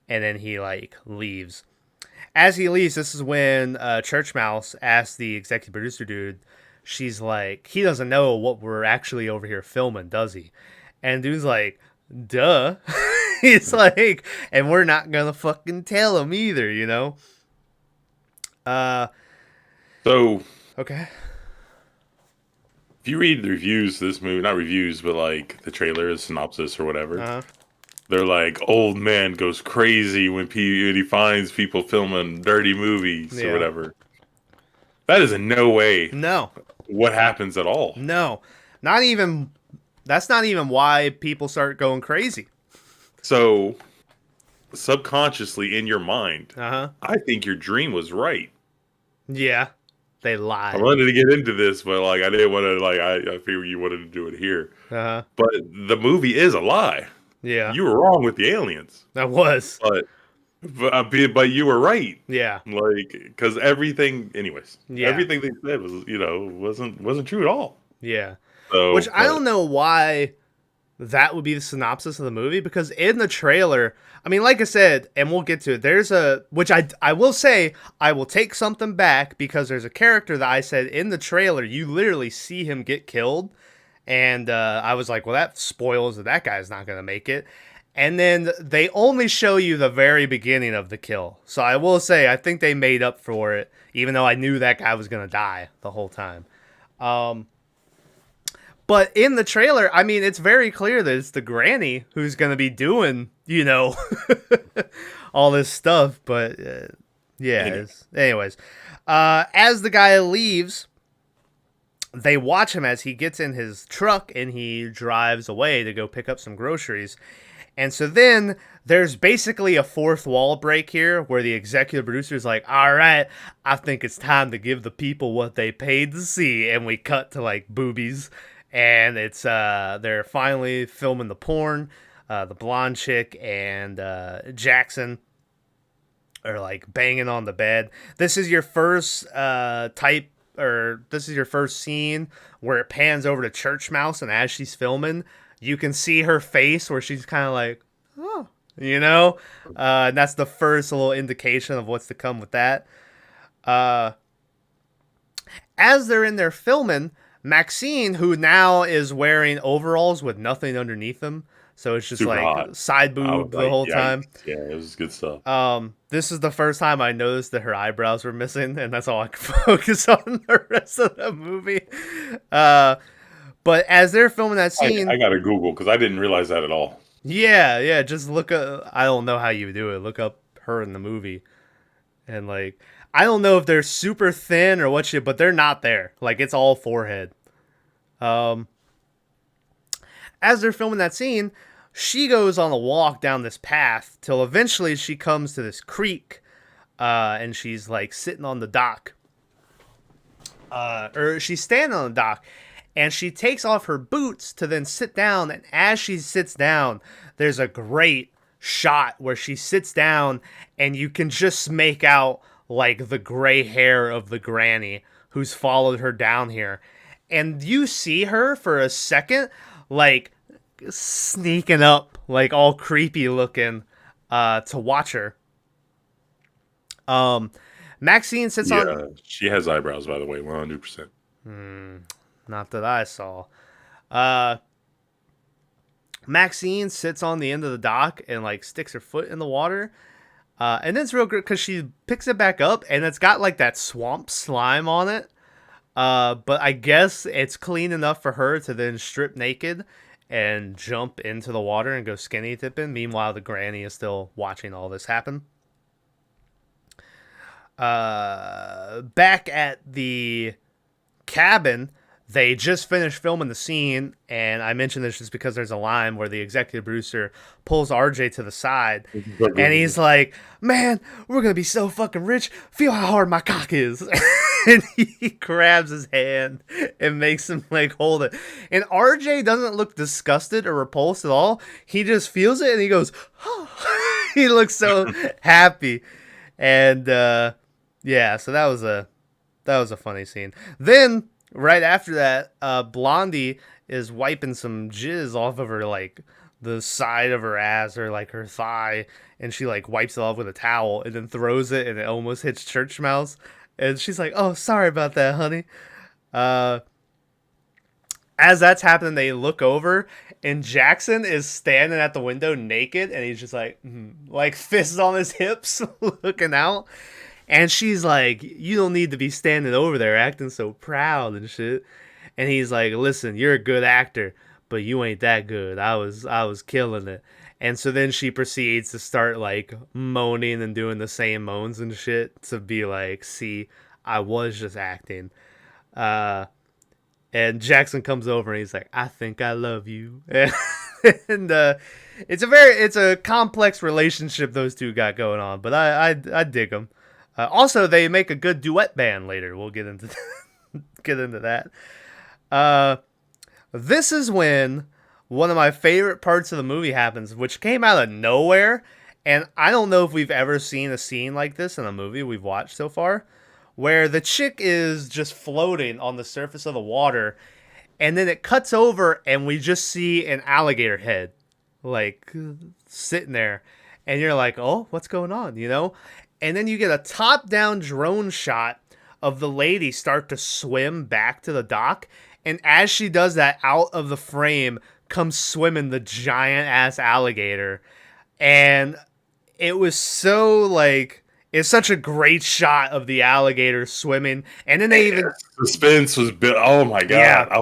And then he like leaves. As he leaves, this is when Church Mouse asks the executive producer dude, she's like, he doesn't know what we're actually over here filming, does he? And dude's like, duh. He's like, and we're not gonna fucking tell him either, So, okay. if you read the reviews of this movie, not reviews, but like the trailer, synopsis, or whatever, they're like, old man goes crazy when he finds people filming dirty movies or whatever. That is in no way what happens at all. No, not even. That's not even why people start going crazy. So, subconsciously in your mind, I think your dream was right. Yeah, they lied. I wanted to get into this, but like I didn't want to. Like I figured you wanted to do it here. But the movie is a lie. Yeah, you were wrong with the aliens. I was. But you were right. Yeah, like because everything, anyways. Yeah, everything they said was wasn't true at all. Yeah. So, which I don't know why that would be the synopsis of the movie, because in the trailer, I mean, like I said, and we'll get to it, which I will say, I will take something back, because there's a character that I said in the trailer, you literally see him get killed, and I was like, well, that spoils that guy's not going to make it. And then they only show you the very beginning of the kill. So I will say, I think they made up for it, even though I knew that guy was going to die the whole time. But in the trailer, I mean, it's very clear that it's the granny who's going to be doing, all this stuff. But, anyways. As the guy leaves, they watch him as he gets in his truck and he drives away to go pick up some groceries. And so then there's basically a fourth wall break here where the executive producer is like, all right, I think it's time to give the people what they paid to see. And we cut to like boobies. And it's they're finally filming the porn. The blonde chick and Jackson are like banging on the bed. This is your first this is your first scene where it pans over to Church Mouse, and as she's filming, you can see her face where she's kind of like, oh, and that's the first little indication of what's to come with that. As they're in there filming, Maxine, who now is wearing overalls with nothing underneath them, so it's just Super like hot. side boob the whole time. Yeah, it was good stuff. This is the first time I noticed that her eyebrows were missing, and that's all I could focus on the rest of the movie. But as they're filming that scene, I gotta Google because I didn't realize that at all. yeah, just look up. I don't know how you do it. Look up her in the movie, and like I don't know if they're super thin or what shit, but they're not there. Like it's all forehead. As they're filming that scene, she goes on a walk down this path till eventually she comes to this creek, and she's like sitting on the dock, or she's standing on the dock, and she takes off her boots to then sit down. And as she sits down, there's a great shot where she sits down, and you can just make out like the gray hair of the granny who's followed her down here, and you see her for a second, like sneaking up, like all creepy looking, to watch her. Maxine sits on. Yeah, she has eyebrows, by the way, 100%. Not that I saw. Maxine sits on the end of the dock and like sticks her foot in the water. And then it's real good because she picks it back up and it's got like that swamp slime on it. But I guess it's clean enough for her to then strip naked and jump into the water and go skinny dipping. Meanwhile, the granny is still watching all this happen. Back at the cabin, they just finished filming the scene, and I mentioned this just because there's a line where the executive producer pulls RJ to the side, and he's like, man, we're gonna be so fucking rich, feel how hard my cock is. And he grabs his hand and makes him like hold it, and RJ doesn't look disgusted or repulsed at all. He just feels it and he goes, oh. He looks so happy. And yeah, so that was a funny scene. Then right after that, Blondie is wiping some jizz off of her, like the side of her ass or like her thigh, and she like wipes it off with a towel and then throws it, and it almost hits Church Mouse. And she's like, "Oh, sorry about that, honey." As that's happening, they look over, and Jackson is standing at the window naked, and he's just like fists on his hips, looking out. And she's like, "You don't need to be standing over there acting so proud and shit." And he's like, "Listen, you're a good actor, but you ain't that good. I was killing it." And so then she proceeds to start like moaning and doing the same moans and shit to be like, "See, I was just acting." And Jackson comes over and he's like, "I think I love you." And it's a complex relationship those two got going on, but I dig them. Also, they make a good duet band later. We'll get into that. This is when one of my favorite parts of the movie happens, which came out of nowhere. And I don't know if we've ever seen a scene like this in a movie we've watched so far, where the chick is just floating on the surface of the water, and then it cuts over and we just see an alligator head, like, sitting there. And you're like, oh, what's going on, you know? And then you get a top-down drone shot of the lady start to swim back to the dock. And as she does that, out of the frame comes swimming the giant-ass alligator. And it was so, like, it's such a great shot of the alligator swimming. And then they even... Suspense was built. Oh, my God. Yeah. I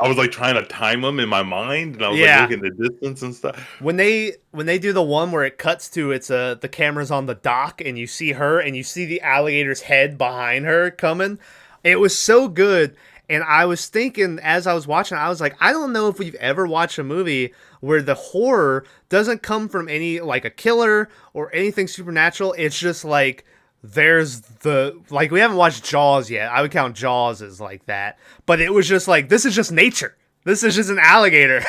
was like trying to time them in my mind, and I was like looking at the distance and stuff. When they do the one where it cuts to the camera's on the dock and you see her and you see the alligator's head behind her coming, it was so good. And I was thinking as I was watching, I was like, I don't know if we've ever watched a movie where the horror doesn't come from any like a killer or anything supernatural. It's just like there's we haven't watched Jaws yet. I would count Jaws as like that. But it was just like, this is just nature. This is just an alligator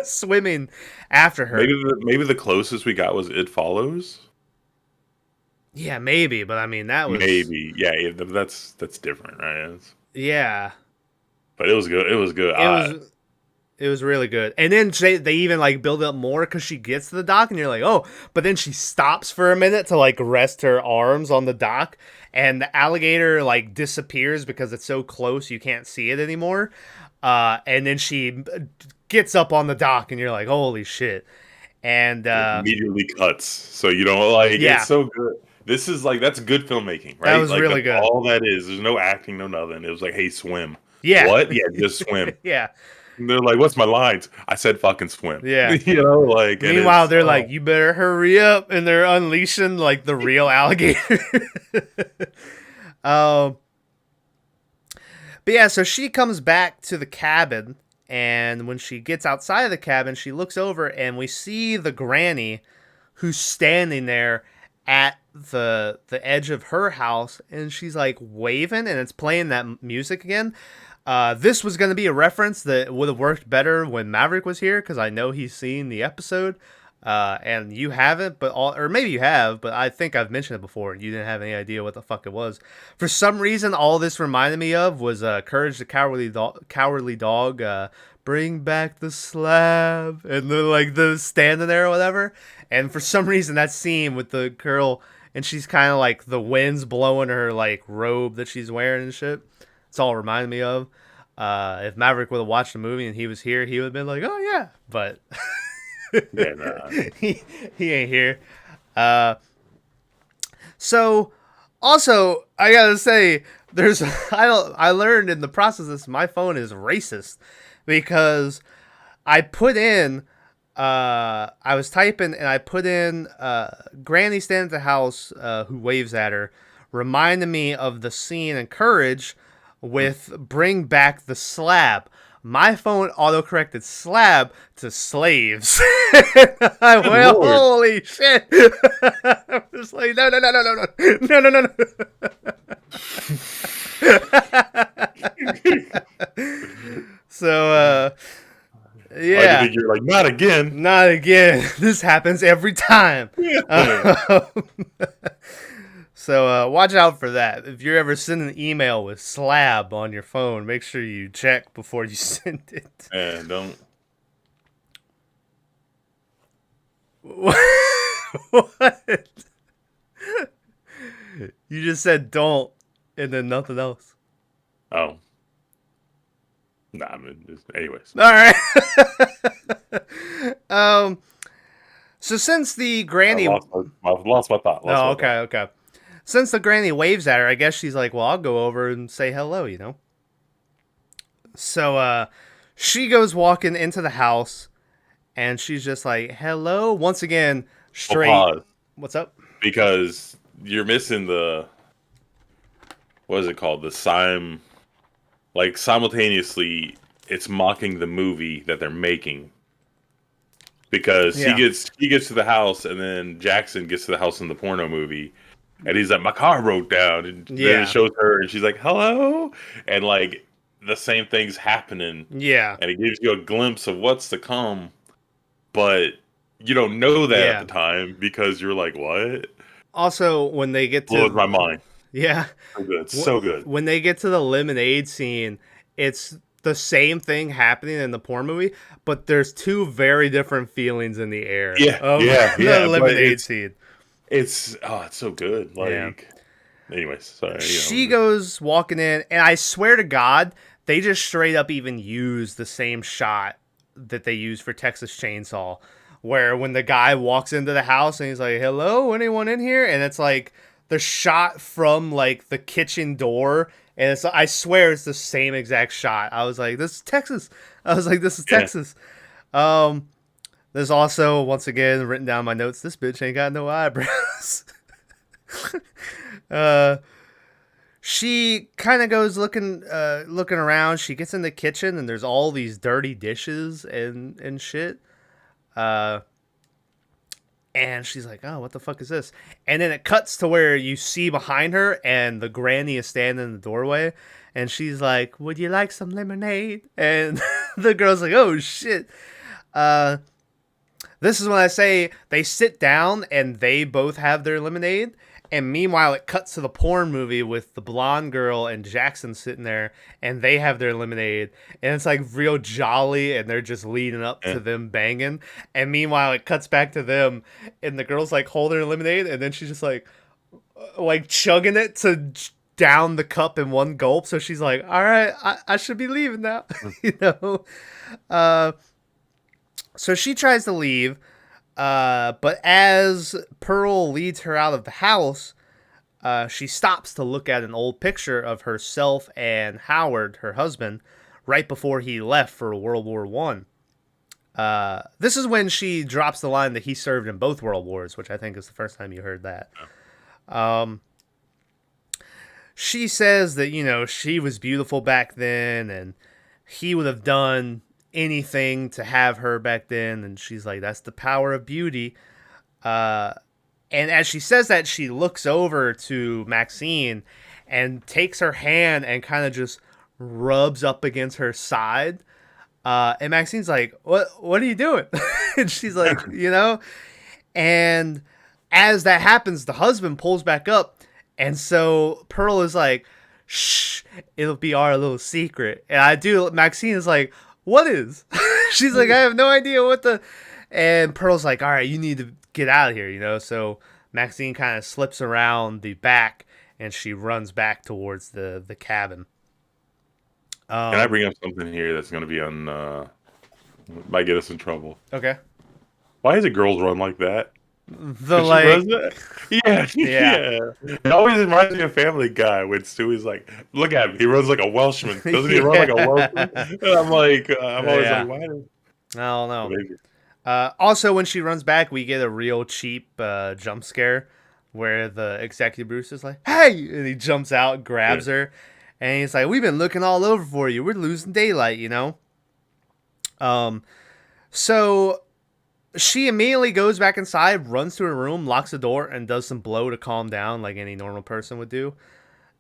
swimming after her. Maybe the closest we got was It Follows. Yeah, maybe, but I mean that was that's different, right? Yeah. But it was good. It was good. It was really good. And then they even like build up more because she gets to the dock and you're like, oh, but then she stops for a minute to like rest her arms on the dock and the alligator like disappears because it's so close you can't see it anymore. And then she gets up on the dock and you're like, holy shit. And it immediately cuts. So you don't like, yeah. It's so good. This is like, that's good filmmaking, right? That was like, really good. All that is, there's no acting, no nothing. It was like, hey, swim. Yeah. What? Yeah, just swim. Yeah. And they're like, what's my lines? I said fucking swim. Yeah. You know, like. Meanwhile, they're like, you better hurry up. And they're unleashing like the real alligator. But yeah, so she comes back to the cabin. And when she gets outside of the cabin, she looks over and we see the granny who's standing there at the edge of her house. And she's like waving and it's playing that music again. This was going to be a reference that would have worked better when Maverick was here because I know he's seen the episode. And you haven't, or maybe you have, but I think I've mentioned it before and you didn't have any idea what the fuck it was. For some reason, all this reminded me of was Courage the Cowardly Dog, bring back the slab, and the standing there or whatever. And for some reason, that scene with the girl, and she's kind of like the wind's blowing her like robe that she's wearing and shit. It's all reminded me of. If Maverick would have watched the movie and he was here, he would have been like, oh yeah, but. Yeah, nah. he ain't here. So also I gotta say I learned in the process of this my phone is racist because I put in I was typing and I put in Granny standing at the house who waves at her reminded me of the scene in Courage with bring back the slab. My phone autocorrected slab to slaves. I went, holy shit. I was like, no. So, yeah. I think you're like, not again. Not again. This happens every time. So watch out for that. If you're ever sending an email with slab on your phone, make sure you check before you send it. And don't. What? You just said don't and then nothing else. Oh. Nah, I mean, anyways. All right. So since the granny... I lost my thought. Okay. Since the granny waves at her, I guess she's like, well, I'll go over and say hello, you know? So, she goes walking into the house, and she's just like, hello? Once again, straight... Pause. What's up? Because you're missing what is it called? Simultaneously, it's mocking the movie that they're making. Because he gets to the house, and then Jackson gets to the house in the porno movie, and he's like, my car broke down, and then it shows her, and she's like, hello, and like the same thing's happening, and it gives you a glimpse of what's to come, but you don't know that at the time because you're like, what? Also, when they get to blows my mind. Yeah, so good, so good. When they get to the lemonade scene, it's the same thing happening in the porn movie, but there's two very different feelings in the air. The lemonade scene. It's so good. Anyways, sorry. She goes walking in, and I swear to God, they just straight up even use the same shot that they use for Texas Chainsaw, where when the guy walks into the house and he's like, "Hello, anyone in here?" and it's like the shot from like the kitchen door. And I swear it's the same exact shot. I was like, this is Texas. Texas. There's also, once again, written down in my notes, this bitch ain't got no eyebrows. she kind of goes looking around. She gets in the kitchen and there's all these dirty dishes and shit. Uh, and she's like, "Oh, what the fuck is this?" And then it cuts to where you see behind her, and the granny is standing in the doorway, and she's like, "Would you like some lemonade?" And the girl's like, "Oh shit." Uh, this is when I say they sit down and they both have their lemonade. And meanwhile, it cuts to the porn movie with the blonde girl and Jackson sitting there, and they have their lemonade, and it's like real jolly, and they're just leading up Yeah. to them banging. And meanwhile, it cuts back to them, and the girl's like holding her lemonade, and then she's just like chugging it to down the cup in one gulp. So she's like, "All right, I should be leaving now," you know. Uh, so she tries to leave. But as Pearl leads her out of the house, she stops to look at an old picture of herself and Howard, her husband, right before he left for World War One. This is when she drops the line that he served in both World Wars, which I think is the first time you heard that. She says that, she was beautiful back then and he would have done anything to have her back then. And she's like, that's the power of beauty. And as she says that, she looks over to Maxine and takes her hand and kind of just rubs up against her side. And Maxine's like, what are you doing? And she's like, and as that happens, the husband pulls back up. And so Pearl is like, shh, it'll be our little secret. And Maxine is like, what is? She's like, I have no idea what the... And Pearl's like, all right, you need to get out of here, So Maxine kind of slips around the back and she runs back towards the cabin. Can I bring up something here that's going to be might get us in trouble? Okay. Why is it girls run like that? The She like... runs that? Yeah. It always reminds me of Family Guy when Stewie's like, look at him. He runs like a Welshman. Doesn't he run like a Welshman? And I'm like, I'm always like, why? I don't know. Maybe. Also, when she runs back, we get a real cheap jump scare where the executive producer is like, hey! And he jumps out, grabs her, and he's like, we've been looking all over for you. We're losing daylight, So she immediately goes back inside, runs to her room, locks the door, and does some blow to calm down like any normal person would do.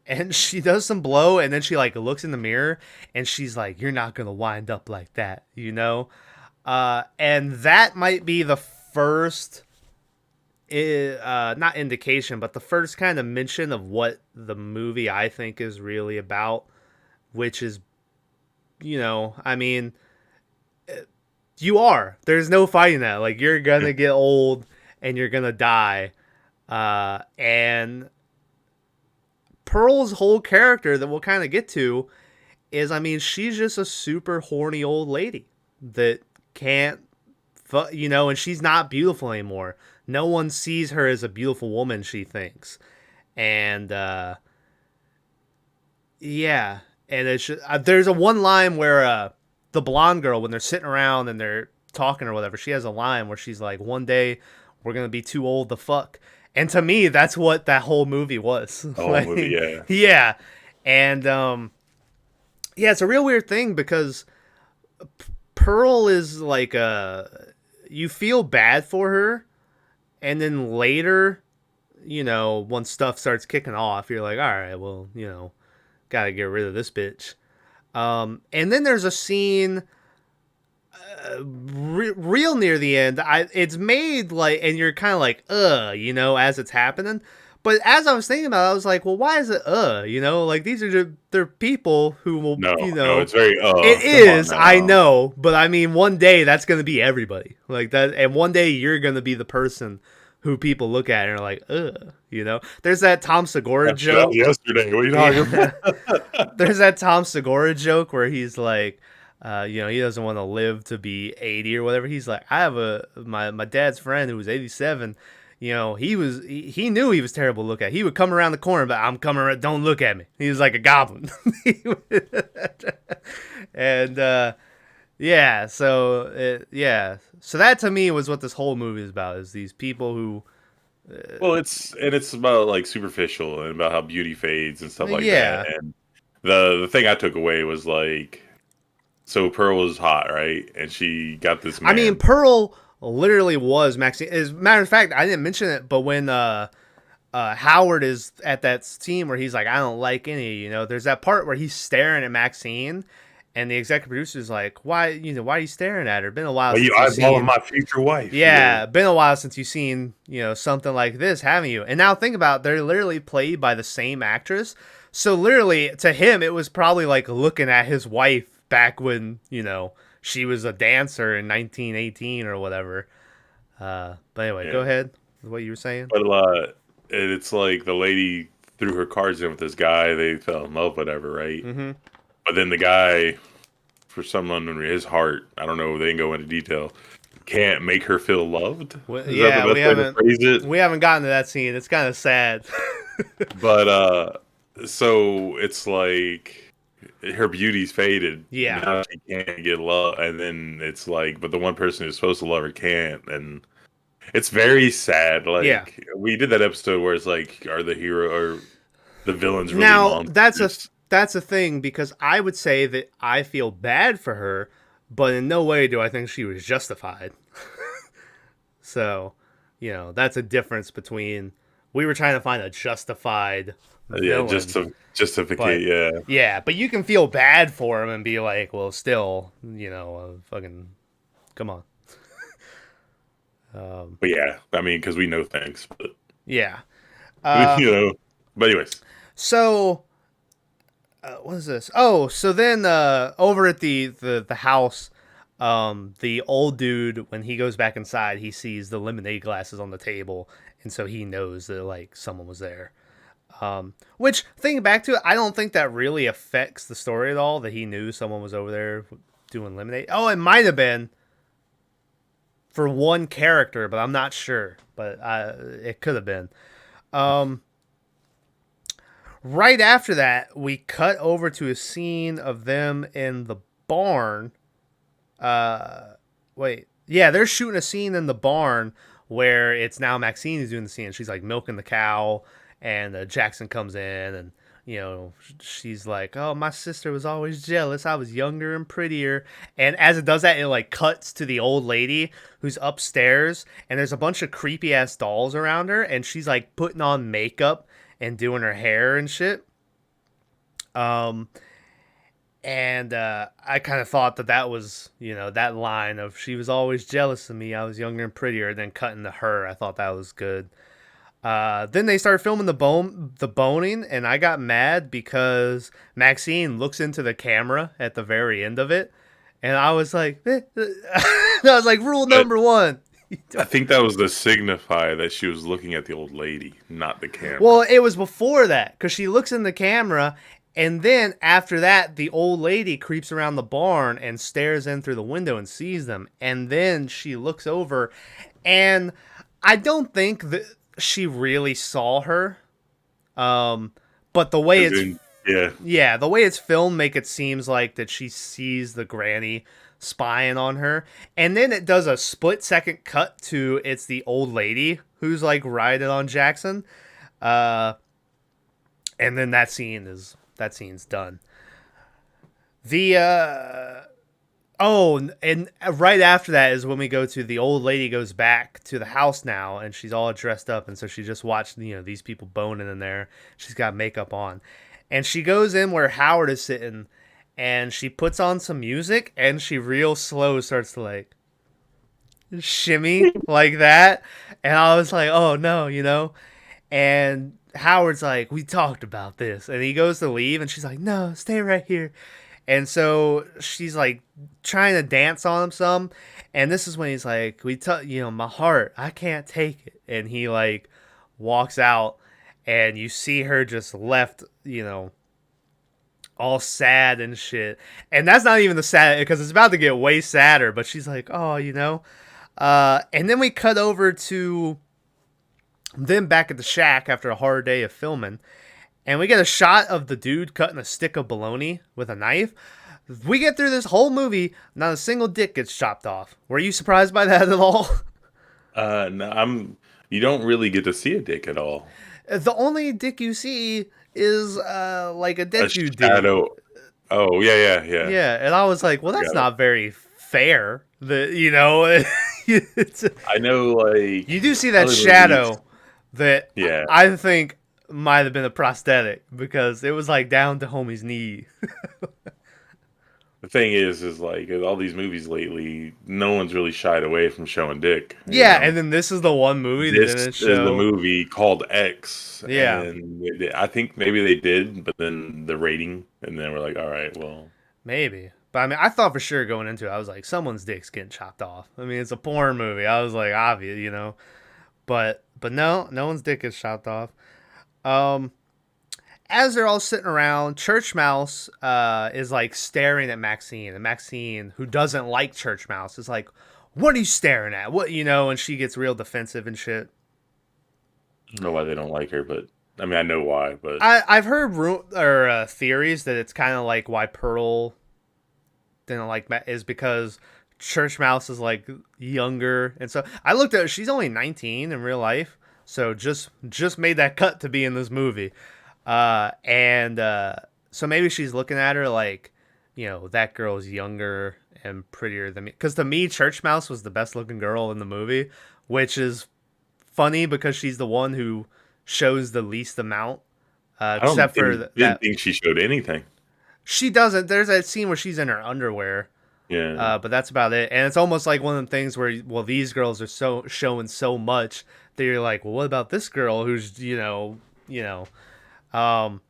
And she does some blow, and then she looks in the mirror, and she's like, you're not going to wind up like that, And that might be the first, not indication, but the first kind of mention of what the movie I think is really about, which is, there's no fighting that. Like, you're going to get old and you're going to die. And Pearl's whole character that we'll kind of get to is, she's just a super horny old lady that can't, and she's not beautiful anymore. No one sees her as a beautiful woman, she thinks. And, and it's just, there's a one line where, the blonde girl, when they're sitting around and they're talking or whatever, she has a line where she's like, one day we're going to be too old to fuck. And to me, that's what that whole movie was. The whole movie, yeah. Yeah. And, it's a real weird thing because Pearl is like, you feel bad for her. And then later, once stuff starts kicking off, you're like, all right, well, gotta get rid of this bitch. And then there's a scene real near the end. It's made like, and you're kind of like, as it's happening. But as I was thinking about it, I was like, well, why is it, like these are just, they're people who will, no, it's very, it is, I know, but one day that's going to be everybody like that. And one day you're going to be the person who people look at and are like, there's that Tom Segura joke. Yesterday, what are you talking about? There's that Tom Segura joke where he's like, he doesn't want to live to be 80 or whatever. He's like, I have my dad's friend who was 87. He knew he was terrible to look at. He would come around the corner, but I'm coming around, don't look at me. He was like a goblin. And, so that to me was what this whole movie is about, is these people who Well, it's about like superficial and about how beauty fades and stuff like that. Yeah. And the thing I took away was like, so Pearl was hot, right? And she got this I mean, man. Pearl literally was Maxine. As a matter of fact, I didn't mention it, but when Howard is at that scene where he's like, I don't like any, there's that part where he's staring at Maxine, and the executive producer's like, why are you staring at her? Been a while Are you since you've eyeballing seen. my future wife? Yeah. Yeah, been a while since you've seen, something like this, haven't you? And now think about it, they're literally played by the same actress. So literally, to him, it was probably like looking at his wife back when, she was a dancer in 1918 or whatever. But anyway, go Yeah. ahead. What you were saying? But it's like the lady threw her cards in with this guy. They fell in love, whatever, right? Mm-hmm. But then the guy, for some unknown reason, his heart, I don't know, they didn't go into detail, can't make her feel loved. Is that the Yeah, best way to phrase it? we haven't gotten to that scene. It's kind of sad. But so it's like her beauty's faded. Yeah. Now she can't get love, and then it's like, but the one person who's supposed to love her can't, and it's very sad. Yeah. Like we did that episode where it's like, are the hero or the villains really Now monsters? that's a thing because I would say that I feel bad for her, but in no way do I think she was justified. So, that's a difference between we were trying to find a justified Yeah, just villain, to justify. but Yeah, yeah, but you can feel bad for him and be like, well, still, fucking come on. but yeah, I mean, because we know things, but Yeah. you know. But anyways, So what is this? Oh, so then over at the house, the old dude, when he goes back inside, he sees the lemonade glasses on the table, and so he knows that like someone was there. Which, thinking back to it, I don't think that really affects the story at all. That he knew someone was over there doing lemonade. Oh, it might have been for one character, but I'm not sure. But it could have been. Right after that, we cut over to a scene of them in the barn. Wait, yeah, they're shooting a scene in the barn where it's now Maxine who's doing the scene. She's like milking the cow, and Jackson comes in, and she's like, "Oh, my sister was always jealous. I was younger and prettier." And as it does that, it like cuts to the old lady who's upstairs, and there's a bunch of creepy ass dolls around her, and she's like putting on makeup and doing her hair and shit. Um, and I kind of thought that was, that line of she was always jealous of me. I was younger and prettier. Then cutting to her, I thought that was good. Then they started filming the boning, and I got mad because Maxine looks into the camera at the very end of it, and I was like, I was like, rule but number one. I think that was to signify that she was looking at the old lady, not the camera. Well, it was before that because she looks in the camera, and then after that, the old lady creeps around the barn and stares in through the window and sees them, and then she looks over, and I don't think that she really saw her. But the way it's Yeah, yeah, the way it's filmed make it seems like that she sees the granny spying on her. And then it does a split second cut to it's the old lady who's like riding on Jackson. Uh and then that scene's done. The Oh, and right after that is when we go to the old lady goes back to the house now, and she's all dressed up, and so she just watched these people boning in there. She's got makeup on, and she goes in where Howard is sitting, and she puts on some music, and she real slow starts to like shimmy like that, and I was like, oh no. And Howard's like, we talked about this, and he goes to leave, and she's like, no, stay right here. And so she's like trying to dance on him some, and this is when he's like, my heart, I can't take it. And he like walks out, and you see her just left, all sad and shit. And that's not even the sad, because it's about to get way sadder, but she's like, oh. And then we cut over to them back at the shack after a hard day of filming. And we get a shot of the dude cutting a stick of bologna with a knife. We get through this whole movie, not a single dick gets chopped off. Were you surprised by that at all? no, You don't really get to see a dick at all. The only dick you see is like a A dead dude dick. shadow. Oh yeah, yeah, yeah. Yeah, and I was like, well, that's Forgot. not very fair. It's, I know, you like do see that other movies. shadow that Yeah. I think might have been a prosthetic because it was like down to homie's knee. The thing is like in all these movies lately, no one's really shied away from showing dick. Yeah, and then this is the one movie that This didn't is the show. movie called X, Yeah, and I think maybe they did, but then the rating, and then we're like, all right, well, maybe. But I mean, I thought for sure going into it, I was like, someone's dick's getting chopped off. I mean, it's a porn movie. I was like, obvious. But no, no one's dick is chopped off. Um, as they're all sitting around, Church Mouse is like staring at Maxine, and Maxine, who doesn't like Church Mouse, is like, "What are you staring at? What?" And she gets real defensive and shit. I don't know why they don't like her, but I mean, I know why, but I've heard theories that it's kind of like why Pearl didn't like is because Church Mouse is like younger, and so I looked at her, she's only 19 in real life, so just made that cut to be in this movie. And so maybe she's looking at her like, that girl's younger and prettier than me. Because to me, Church Mouse was the best looking girl in the movie, which is funny because she's the one who shows the least amount, I don't except for think didn't that think she showed anything. she doesn't. There's that scene where she's in her underwear, Yeah, but that's about it. And it's almost like one of them things where, well, these girls are so showing so much that you're like, well, what about this girl who's, um,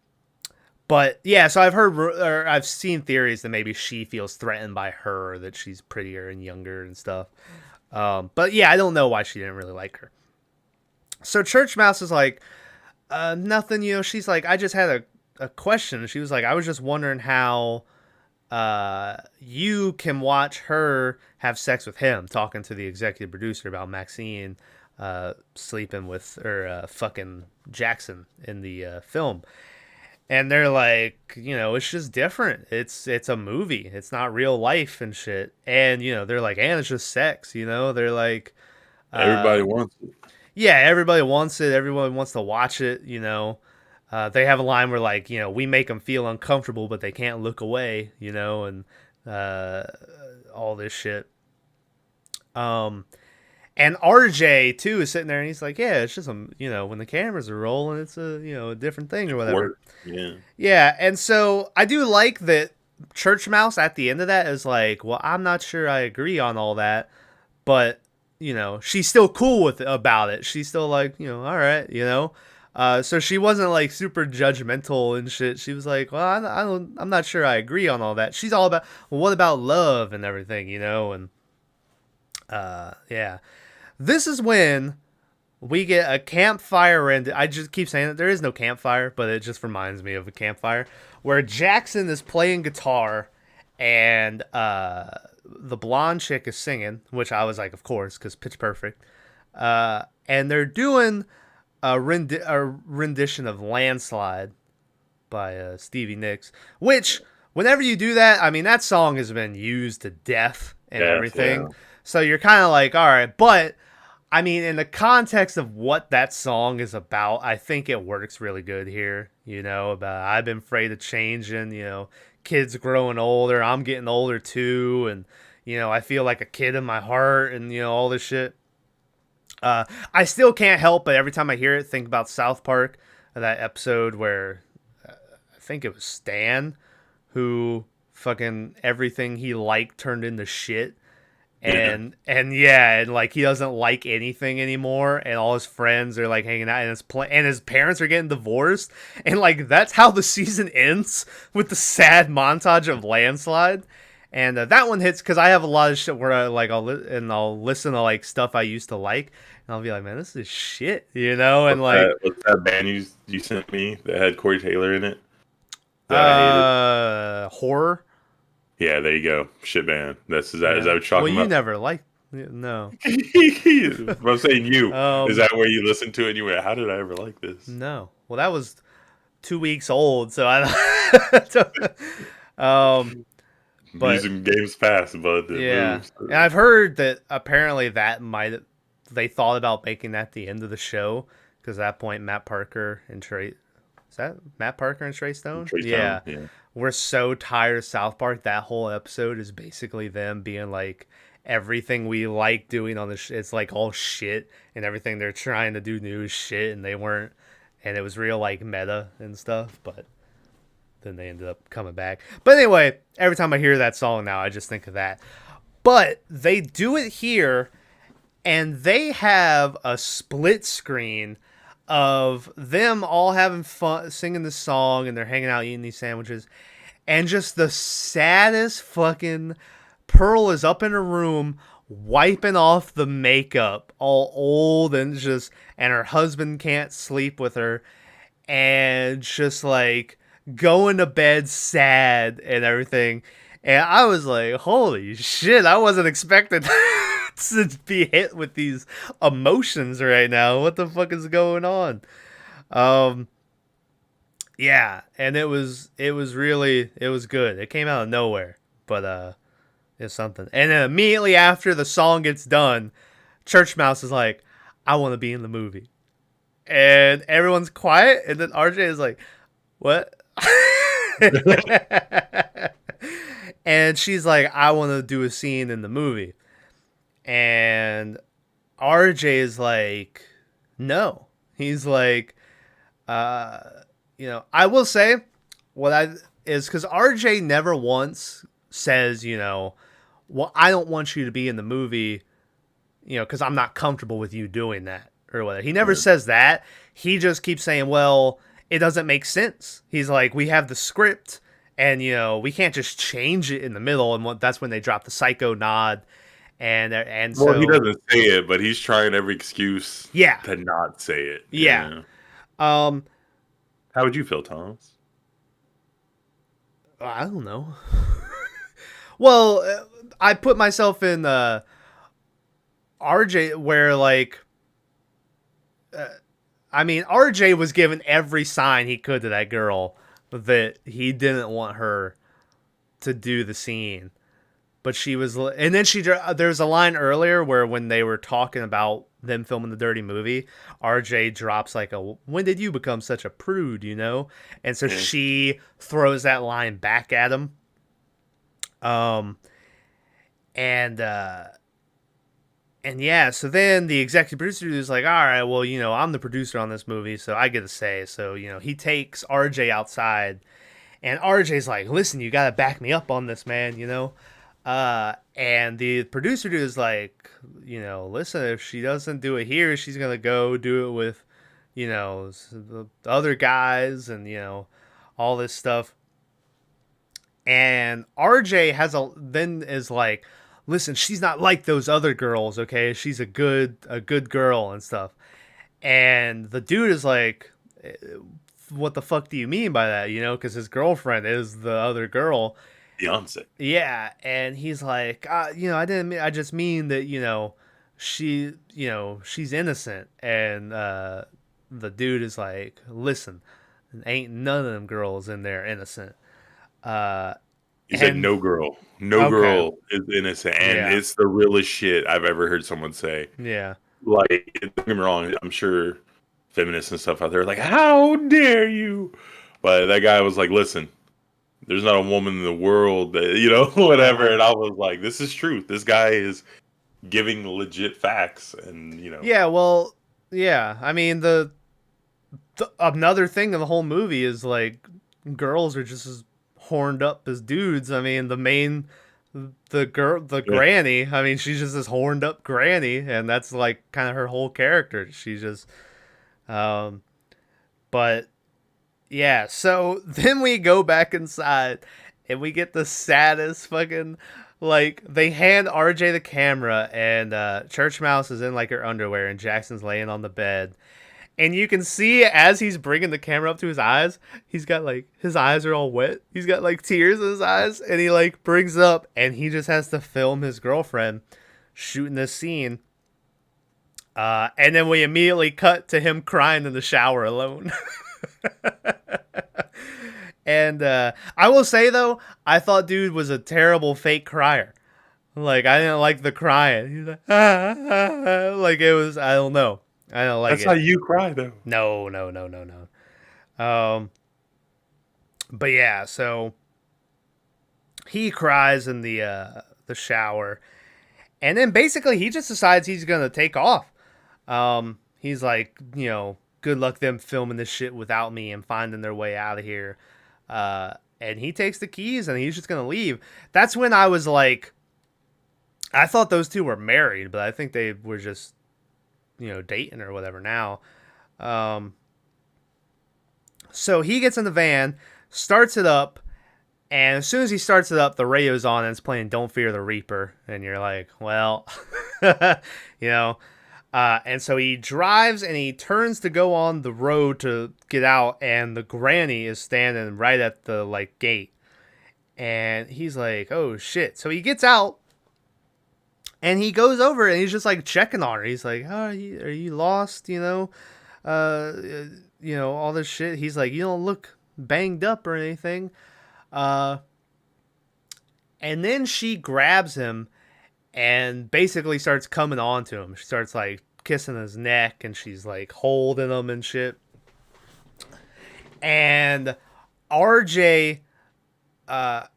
but yeah, so I've heard or I've seen theories that maybe she feels threatened by her, that she's prettier and younger and stuff. But yeah, I don't know why she didn't really like her. So Church Mouse is like, nothing, she's like, I just had a question. She was like, I was just wondering how you can watch her have sex with him, talking to the executive producer about Maxine sleeping with or fucking Jackson in the film. And they're like, it's just different. It's a movie. It's not real life and shit. And they're like, and it's just sex. They're like, everybody uh, wants it. yeah, everybody wants it. Everyone wants to watch it. They have a line where like, we make them feel uncomfortable, but they can't look away. And uh, all this shit. Um, and RJ too is sitting there, and he's like, yeah, it's just when the cameras are rolling, it's a different thing or whatever. Work. Yeah. Yeah, and so I do like that Church Mouse at the end of that is like, well, I'm not sure I agree on all that, but she's still cool with about it. She's still like, all right. So she wasn't like super judgmental and shit. She was like, well, I'm not sure I agree on all that. She's all about, well, what about love and everything, and yeah. This is when we get a campfire, and I just keep saying that there is no campfire, but it just reminds me of a campfire where Jackson is playing guitar, and the blonde chick is singing, which I was like, of course, because Pitch Perfect. And they're doing a rendition of Landslide by Stevie Nicks, which whenever you do that, I mean, that song has been used to death and Yes, yeah. everything. So you're kind of like, all right, but I mean, in the context of what that song is about, I think it works really good here. About I've been afraid of changing, kids growing older, I'm getting older too, and I feel like a kid in my heart, and all this shit. I still can't help but every time I hear it, think about South Park, that episode where I think it was Stan who fucking everything he liked turned into shit, Yeah. and yeah, and like he doesn't like anything anymore, and all his friends are like hanging out, and his parents are getting divorced, and like that's how the season ends, with the sad montage of Landslide. And that one hits because I have a lot of shit where I'll listen to like stuff I used to like, and I'll be like, man, this is shit, and like What's that band you sent me that had Corey Taylor in it that I hated? horror. Yeah, there you go. Shit band. Is that what Yeah. you're Well, talking you about? never liked. No. I'm saying you. Is Um. that where you listened to it and you went, how did I ever like this? No. Well, that was 2 weeks old, so I. um. But Using Games Pass, but it yeah, moves. and I've heard that apparently that might they thought about making that the end of the show because at that point Matt Parker and Trey, is that Matt Parker and Trey Stone? Trace Yeah, Town, yeah. we're so tired of South Park. That whole episode is basically them being like everything we like doing on the it's like all shit, and everything they're trying to do new is shit, and they weren't, and it was real like meta and stuff, but then they ended up coming back. But anyway, every time I hear that song now, I just think of that. But they do it here, and they have a split screen of them all having fun singing the song, and they're hanging out eating these sandwiches, and just the saddest fucking Pearl is up in her room wiping off the makeup, all old and just, and her husband can't sleep with her, and just like going to bed sad and everything. And I was like, holy shit, I wasn't expecting to be hit with these emotions right now. What the fuck is going on? Um, yeah, and it was really, it was good. It came out of nowhere, but it's something. And then immediately after the song gets done, Church Mouse is like, I want to be in the movie. And everyone's quiet, and then RJ is like, what? And she's like, I want to do a scene in the movie. And RJ is like, no. He's like, I will say what I is because RJ never once says, well, I don't want you to be in the movie, because I'm not comfortable with you doing that or whatever. He never says that. He just keeps saying, well, it doesn't make sense. He's like, we have the script, and we can't just change it in the middle. And that's when they drop the psycho nod, and Well, so he doesn't say it, but he's trying every excuse yeah, to not say it. yeah. How would you feel, Thomas? I don't know. Well, I put myself in RJ where like. RJ was given every sign he could to that girl that he didn't want her to do the scene. But she was, and then there's a line earlier where when they were talking about them filming the dirty movie, RJ drops like when did you become such a prude, And so she throws that line back at him. And yeah, so then the executive producer is like, all right, well, I'm the producer on this movie, so I get a say. So, he takes RJ outside, and RJ's like, listen, you got to back me up on this, man, and the producer dude is like, listen, if she doesn't do it here, she's going to go do it with, the other guys and, all this stuff. And RJ then is like, listen, she's not like those other girls, okay? She's a good girl and stuff. And the dude is like, what the fuck do you mean by that? Because his girlfriend is the other girl. Beyonce. Yeah, and he's like, I didn't mean, I just mean that, she, she's innocent. And the dude is like, listen, ain't none of them girls in there innocent. He said no girl. No girl is innocent. And it's the realest shit I've ever heard someone say. Yeah. Like, don't get me wrong, I'm sure feminists and stuff out there are like, how dare you? But that guy was like, listen, there's not a woman in the world that, whatever. And I was like, this is truth. This guy is giving legit facts. And, Yeah, well, yeah. I mean, the another thing in the whole movie is like girls are just as horned up as dudes. I mean, the granny, I mean, she's just this horned up granny, and that's like kind of her whole character. She's just but yeah, so then we go back inside and we get the saddest fucking, like, they hand RJ the camera, and Church Mouse is in like her underwear and Jackson's laying on the bed. And you can see as he's bringing the camera up to his eyes, he's got like, his eyes are all wet. He's got like tears in his eyes, and he like brings it up, and he just has to film his girlfriend shooting this scene. And then we immediately cut to him crying in the shower alone. And I will say though, I thought dude was a terrible fake crier. Like I didn't like the crying. He's like, ah, ah, ah. Like it was. I don't know. I don't like That's how it. you cry though. No, no, no, no, no. But yeah, so he cries in the shower, and then basically he just decides he's gonna take off. He's like, good luck them filming this shit without me and finding their way out of here. And he takes the keys and he's just gonna leave. That's when I was like, I thought those two were married, but I think they were just, dating or whatever now. Um, so he gets in the van, starts it up, and as soon as he starts it up, the radio's on and it's playing "Don't Fear the Reaper," and you're like, well, you know. And so he drives and he turns to go on the road to get out, and the granny is standing right at the gate, and he's like, "Oh shit!" So he gets out and he goes over and he's just like checking on her. He's like, "Oh, are you lost?" Uh, all this shit. He's like, "You don't look banged up or anything." Uh, and then she grabs him and basically starts coming on to him. She starts like kissing his neck and she's like holding him and shit. And RJ,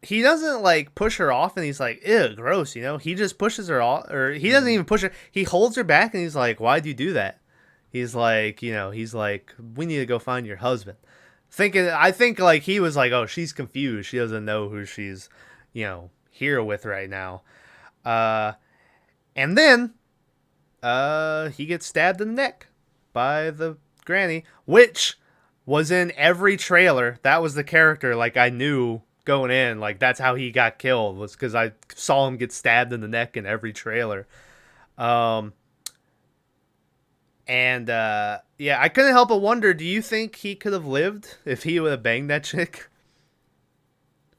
he doesn't like push her off and he's like, ew, gross, He just pushes her off, or he doesn't even push her. He holds her back and he's like, why'd you do that? He's like, we need to go find your husband. I think like he was like, oh, she's confused. She doesn't know who she's, here with right now. And then, he gets stabbed in the neck by the granny, which was in every trailer. That was the character. Like I knew going in, like that's how he got killed, was because I saw him get stabbed in the neck in every trailer. Yeah, I couldn't help but wonder, do you think he could have lived if he would have banged that chick?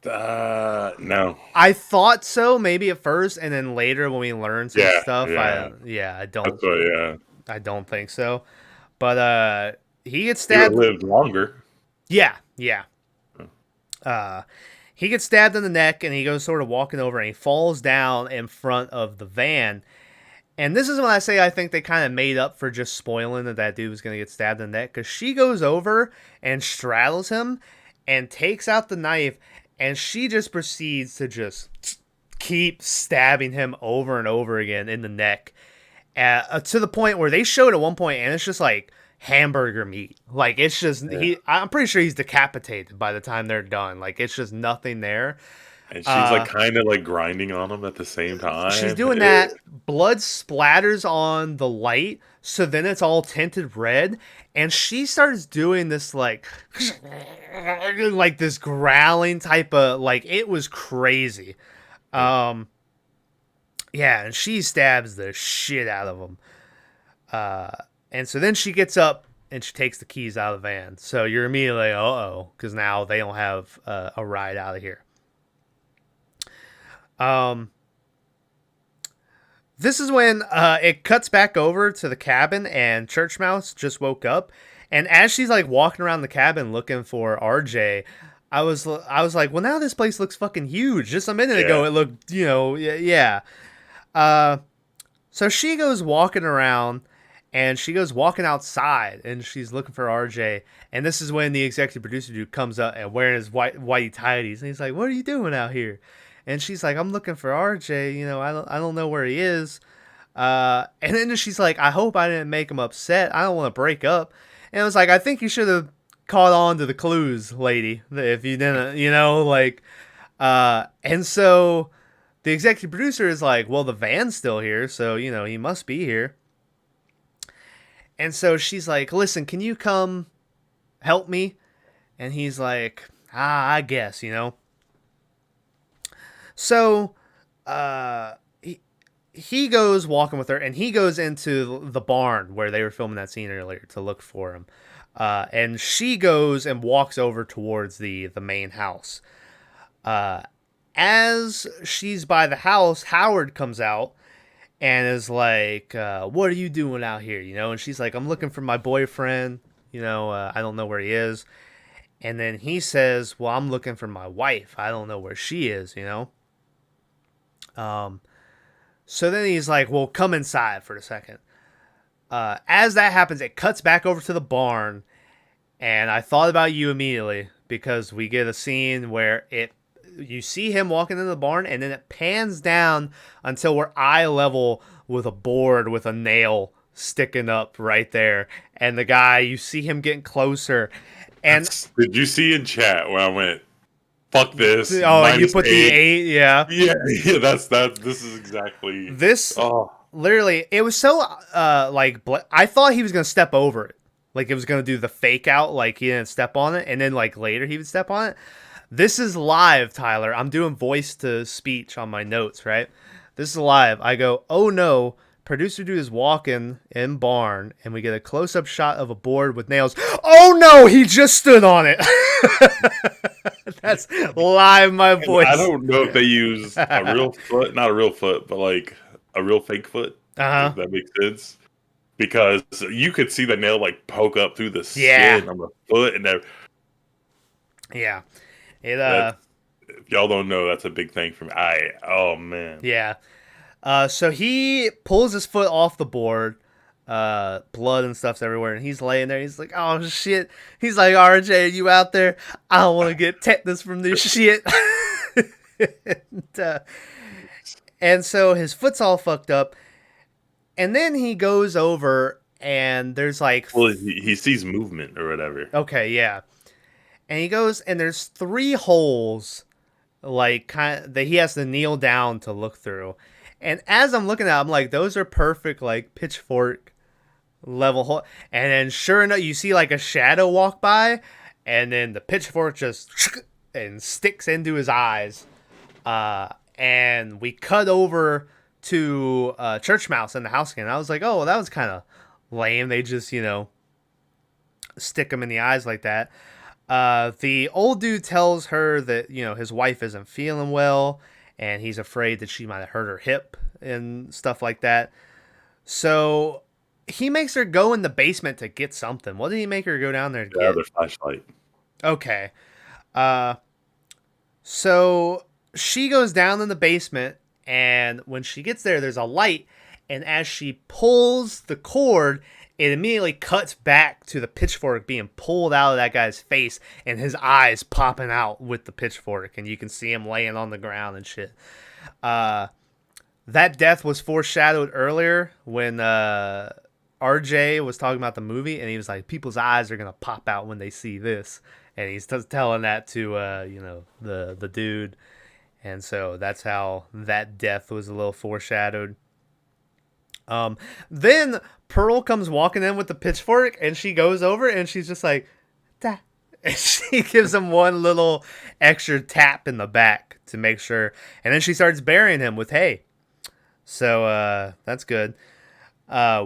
No. I thought so, maybe at first, and then later when we learned some stuff, I don't, That's what, yeah. I don't think so. But he gets He would have stabbed. lived longer. Yeah, yeah. He gets stabbed in the neck, and he goes sort of walking over, and he falls down in front of the van. And this is when I say I think they kind of made up for just spoiling that dude was going to get stabbed in the neck, because she goes over and straddles him and takes out the knife, and she just proceeds to just keep stabbing him over and over again in the neck, to the point where they showed at one point, and it's just like hamburger meat. Like it's just I'm pretty sure he's decapitated by the time they're done. Like it's just nothing there. And she's like kind of like grinding on him at the same time. She's doing that. Blood splatters on the light, so then it's all tinted red. And she starts doing this like this growling type of, like, it was crazy. Yeah, and she stabs the shit out of him. And so then she gets up and she takes the keys out of the van. So you're immediately like, uh-oh, because now they don't have a ride out of here. This is when it cuts back over to the cabin, and Church Mouse just woke up. And as she's like walking around the cabin looking for RJ, I was like, well, now this place looks fucking huge. Just a minute ago, it looked, yeah. So she goes walking around, and she goes walking outside, and she's looking for RJ. And this is when the executive producer dude comes up and wearing his whitey tighties, and he's like, "What are you doing out here?" And she's like, "I'm looking for RJ. I don't know where he is." And then she's like, "I hope I didn't make him upset. I don't want to break up." And I was like, "I think you should have caught on to the clues, lady. If you didn't, And so the executive producer is like, "Well, the van's still here, so he must be here." And so she's like, "Listen, can you come help me?" And he's like, I guess, So, he goes walking with her, and he goes into the barn where they were filming that scene earlier to look for him. And she goes and walks over towards the main house. As she's by the house, Howard comes out and is like, "What are you doing out here?" And she's like, "I'm looking for my boyfriend. I don't know where he is." And then he says, "Well, I'm looking for my wife. I don't know where she is." So then he's like, well, come inside for a second. As that happens, it cuts back over to the barn, and I thought about you immediately because we get a scene where you see him walking into the barn, and then it pans down until we're eye level with a board with a nail sticking up right there, and the guy, you see him getting closer, and Did you see in chat where I went, "Fuck this, oh, and you minus put the 8"? 8, yeah. Yeah, yeah, that's that. This is exactly. This Oh, literally, it was so I thought he was gonna step over it, like it was gonna do the fake out, like he didn't step on it, and then like later he would step on it. This is live, Tyler. I'm doing voice to speech on my notes, right? This is live. I go, oh no, producer dude is walking in barn, and we get a close up shot of a board with nails. Oh no, he just stood on it. That's live, my voice. I don't know if they use a real foot, not a real foot, but like a real fake foot. Uh-huh. If that makes sense. Because you could see the nail like poke up through the Yeah. skin on the foot, and that, Yeah. It if y'all don't know, that's a big thing for me. Oh man. Yeah. So he pulls his foot off the board. Blood and stuff's everywhere, and he's laying there. He's like, "Oh shit!" He's like, "RJ, are you out there? I don't want to get tetanus from this shit." and, and so his foot's all fucked up, and then he goes over, and there's like, Well, he sees movement or whatever. okay, yeah, and he goes, and there's 3 holes, like kind of, that he has to kneel down to look through. And as I'm looking at it, I'm like, those are perfect, like pitchfork level hole. And then sure enough, you see like a shadow walk by, and then the pitchfork just and sticks into his eyes. And we cut over to Church Mouse in the house again. I was like, oh, well, that was kind of lame. They just, stick him in the eyes like that. The old dude tells her that, his wife isn't feeling well, and he's afraid that she might have hurt her hip and stuff like that. So he makes her go in the basement to get something. What did he make her go down there to get? The flashlight. Okay. So she goes down in the basement, and when she gets there, there's a light, and as she pulls the cord, it immediately cuts back to the pitchfork being pulled out of that guy's face, and his eyes popping out with the pitchfork, and you can see him laying on the ground and shit. That death was foreshadowed earlier when RJ was talking about the movie, and he was like, people's eyes are going to pop out when they see this. And he's telling that to, the dude. And so that's how that death was a little foreshadowed. Then Pearl comes walking in with the pitchfork, and she goes over, and she's just like, "Da." And she gives him one little extra tap in the back to make sure. And then she starts burying him with hay. So that's good.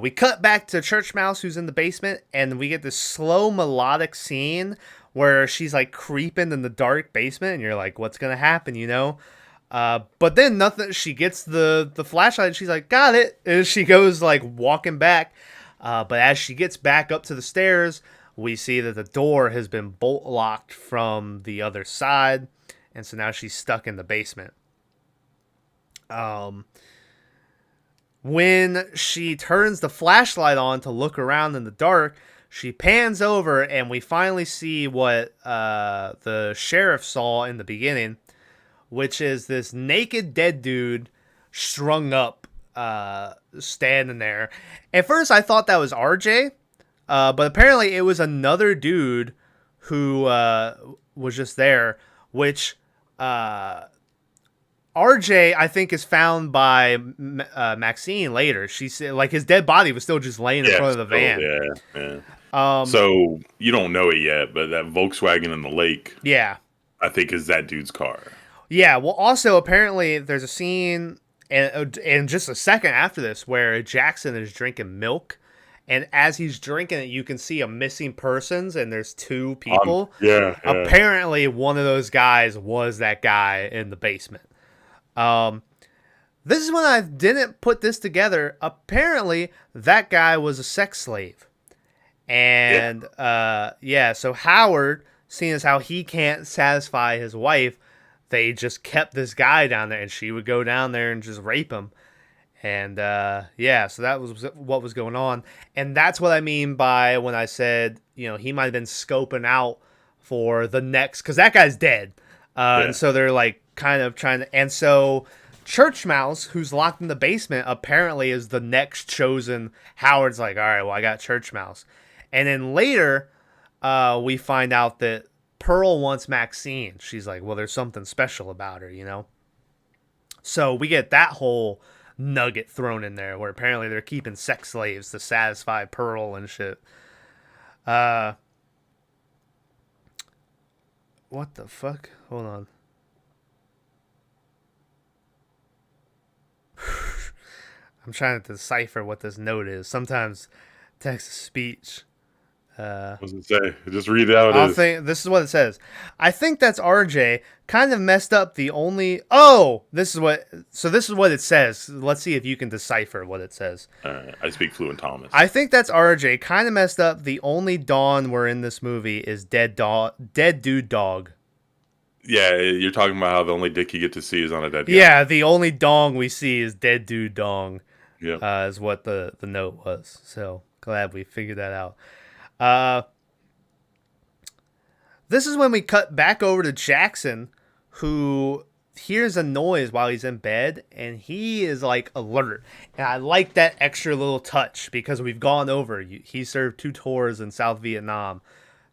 We cut back to Church Mouse, who's in the basement, and we get this slow melodic scene where she's like creeping in the dark basement, and you're like, what's gonna happen, But then nothing. She gets the flashlight, and she's like, got it, and she goes like walking back. But as she gets back up to the stairs, we see that the door has been bolt locked from the other side, and so now she's stuck in the basement. When she turns the flashlight on to look around in the dark, she pans over, and we finally see what the sheriff saw in the beginning, which is this naked dead dude strung up, standing there. At first, I thought that was RJ, but apparently it was another dude who was just there, which RJ, I think, is found by Maxine later. She said, like, his dead body was still just laying in front of the van. Yeah. So you don't know it yet, but that Volkswagen in the lake, yeah, I think is that dude's car. Yeah. Well, also apparently there's a scene, and just a second after this, where Jackson is drinking milk, and as he's drinking it, you can see a missing persons, and there's 2 people. Yeah. Apparently, one of those guys was that guy in the basement. This is when I didn't put this together. Apparently, that guy was a sex slave. And, so Howard, seeing as how he can't satisfy his wife, they just kept this guy down there, and she would go down there and just rape him. And yeah, so that was what was going on. And that's what I mean by when I said, he might have been scoping out for the next, because that guy's dead. And Yeah. so they're like kind of trying to. And so Church Mouse, who's locked in the basement, apparently is the next chosen. Howard's like, all right, well, I got Church Mouse. And then later, we find out that Pearl wants Maxine. She's like, well, there's something special about her. So we get that whole nugget thrown in there where apparently they're keeping sex slaves to satisfy Pearl and shit. What the fuck? Hold on. I'm trying to decipher what this note is. Sometimes text to speech. What does it say? Just read it out. This is what it says. I think that's RJ. Kind of messed up the only. Oh, this is what. So this is what it says. Let's see if you can decipher what it says. I speak fluent Thomas. I think that's RJ. Kind of messed up. The only Dawn we're in this movie is dead dude dog. Yeah, you're talking about how the only dick you get to see is on a dead guy. Yeah, the only dong we see is dead dude dong. Yeah, Is what the note was. So glad we figured that out. This is when we cut back over to Jackson, who hears a noise while he's in bed, and he is like alert. And I like that extra little touch because we've gone over. He served 2 tours in South Vietnam,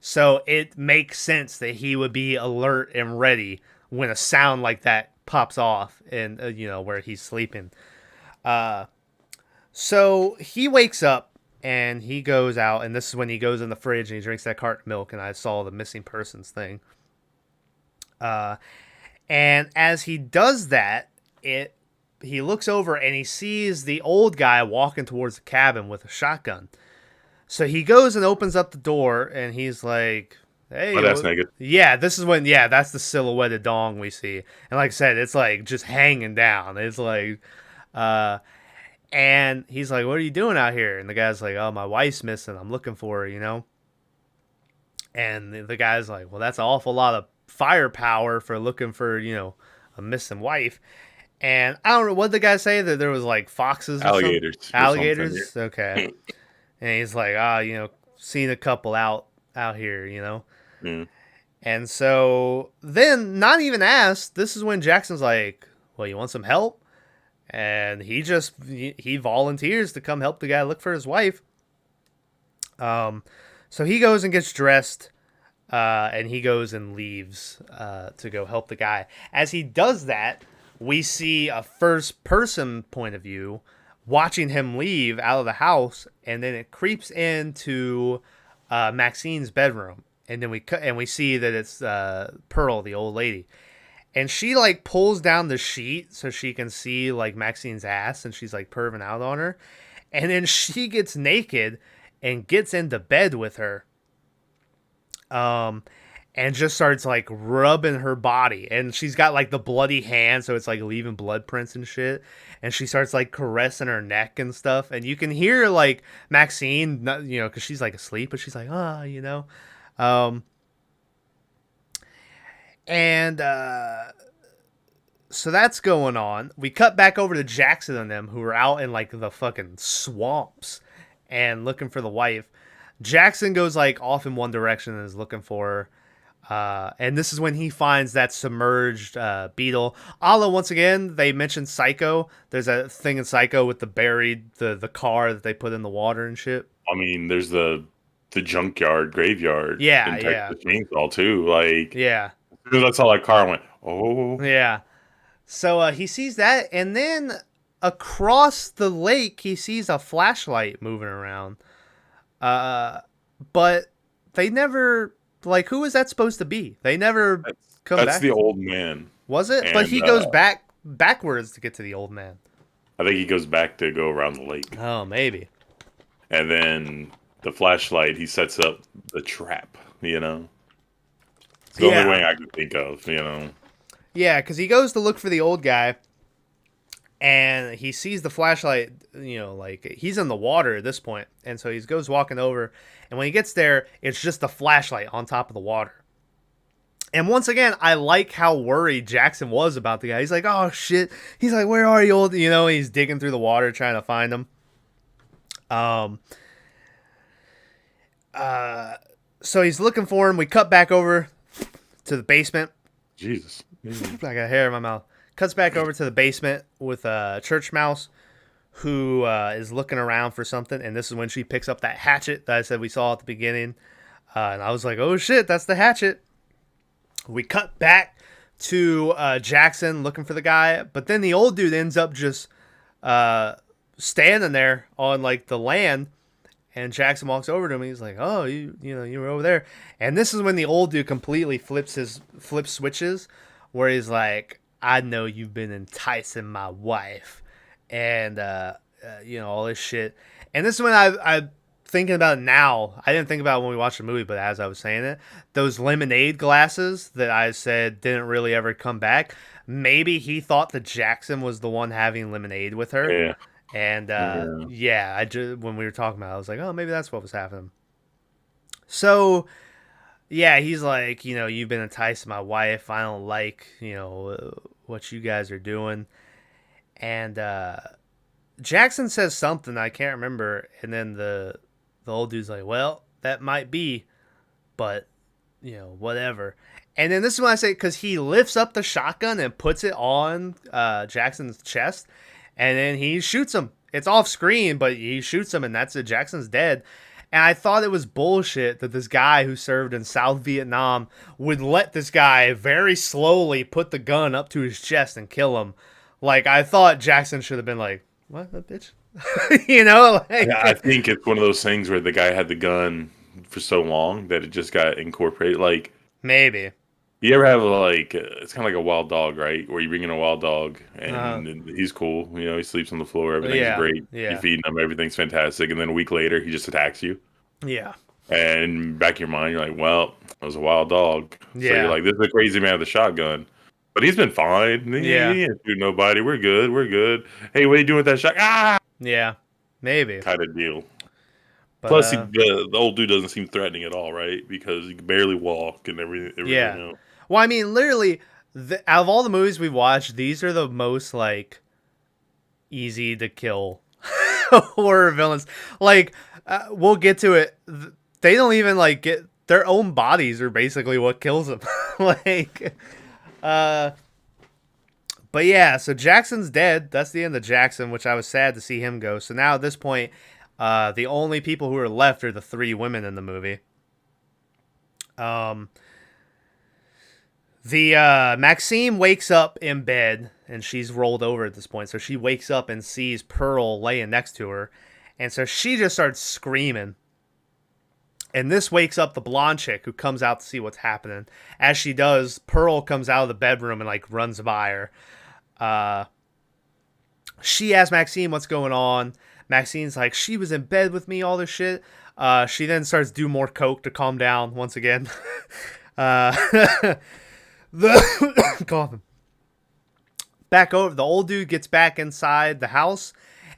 so it makes sense that he would be alert and ready when a sound like that pops off, and where he's sleeping. So he wakes up. And he goes out, and this is when he goes in the fridge and he drinks that carton of milk, and I saw the missing persons thing. And as he does that, he looks over and he sees the old guy walking towards the cabin with a shotgun. So he goes and opens up the door, and he's like, hey. but that's naked. Yeah, this is when, that's the silhouetted dong we see. And like I said, it's like just hanging down. It's like, and he's like, what are you doing out here? And the guy's like, oh, my wife's missing. I'm looking for her, And the guy's like, well, that's an awful lot of firepower for looking for, a missing wife. And I don't know, what did the guy say? That there was like foxes or Alligators. something? Alligators? Okay. And he's like, seen a couple out here, Mm. And so then, not even asked, this is when Jackson's like, well, you want some help? And he volunteers to come help the guy look for his wife. So he goes and gets dressed, and he goes and leaves to go help the guy. As he does that, we see a first-person point of view watching him leave out of the house, and then it creeps into Maxine's bedroom, and then we see that it's Pearl, the old lady. And she like pulls down the sheet so she can see like Maxine's ass, and she's like perving out on her. And then she gets naked and gets into bed with her. And just starts like rubbing her body. And she's got like the bloody hand, so it's like leaving blood prints and shit. And she starts like caressing her neck and stuff. And you can hear like Maxine, because she's like asleep, but she's like, And so that's going on. We cut back over to Jackson and them, who are out in like the fucking swamps and looking for the wife. Jackson goes like off in one direction and is looking for her. And this is when he finds that submerged beetle. Allah, once again, they mentioned Psycho. There's a thing in Psycho with the buried, the car that they put in the water and shit. I mean, there's the junkyard, graveyard. Yeah, in Texas Chainsaw too. Like, yeah. That's how that car went. Oh. Yeah. So he sees that, and then across the lake, he sees a flashlight moving around. But they never, like, who is that supposed to be? They never come back. That's the old man. Was it? And, but he goes backwards to get to the old man. I think he goes back to go around the lake. Oh, maybe. And then the flashlight, he sets up the trap, It's the only way I could think of, Yeah, because he goes to look for the old guy, and he sees the flashlight, like, he's in the water at this point, and so he goes walking over, and when he gets there, it's just a flashlight on top of the water. And once again, I like how worried Jackson was about the guy. He's like, oh shit. He's like, where are you, old? You know, he's digging through the water trying to find him. Um, so he's looking for him. We cut back over to the basement. Jesus. I got hair in my mouth. Cuts back over to the basement with Church Mouse, who is looking around for something. And this is when she picks up that hatchet that I said we saw at the beginning. And I was like, oh shit, that's the hatchet. We cut back to Jackson looking for the guy. But then the old dude ends up just standing there on like the land. And Jackson walks over to him and he's like, oh, you were over there. And this is when the old dude completely flips switches, where he's like, I know you've been enticing my wife. And, all this shit. And this is when I thinking about it now. I didn't think about it when we watched the movie, but as I was saying it, those lemonade glasses that I said didn't really ever come back. Maybe he thought that Jackson was the one having lemonade with her. Yeah. And I just when we were talking about it, I was like, oh, maybe that's what was happening. So, yeah, he's like, you've been enticing my wife. I don't like, what you guys are doing. And Jackson says something I can't remember, and then the old dude's like, well, that might be, but whatever. And then this is when I say, because he lifts up the shotgun and puts it on Jackson's chest. And then he shoots him. It's off screen, but he shoots him, and that's it. Jackson's dead. And I thought it was bullshit that this guy who served in South Vietnam would let this guy very slowly put the gun up to his chest and kill him. Like, I thought Jackson should have been like, what, that bitch? Yeah, I think it's one of those things where the guy had the gun for so long that it just got incorporated. Like, maybe. You ever have it's kind of like a wild dog, right? Where you bring in a wild dog and he's cool. He sleeps on the floor. Everything's great. Yeah. You feed him. Everything's fantastic. And then a week later, he just attacks you. Yeah. And back in your mind, you're like, well, it was a wild dog. Yeah. So you're like, this is a crazy man with a shotgun. But he's been fine. Yeah. He ain't shoot nobody. We're good. Hey, what are you doing with that shot? Ah! Yeah. Maybe. Kind of deal. But, plus, the old dude doesn't seem threatening at all, right? Because he can barely walk and everything. Yeah. Else. Well, I mean, literally, out of all the movies we've watched, these are the most, like, easy to kill horror villains. Like, we'll get to it. They don't even, like, get... Their own bodies are basically what kills them. But yeah, so Jackson's dead. That's the end of Jackson, which I was sad to see him go. So now at this point, the only people who are left are the three women in the movie. Maxime wakes up in bed, and she's rolled over at this point. So she wakes up and sees Pearl laying next to her. And so she just starts screaming. And this wakes up the blonde chick who comes out to see what's happening. As she does, Pearl comes out of the bedroom and, like, runs by her. She asks Maxime what's going on. Maxine's like, she was in bed with me, all this shit. She then starts to do more coke to calm down once again. Coughing. Back over, the old dude gets back inside the house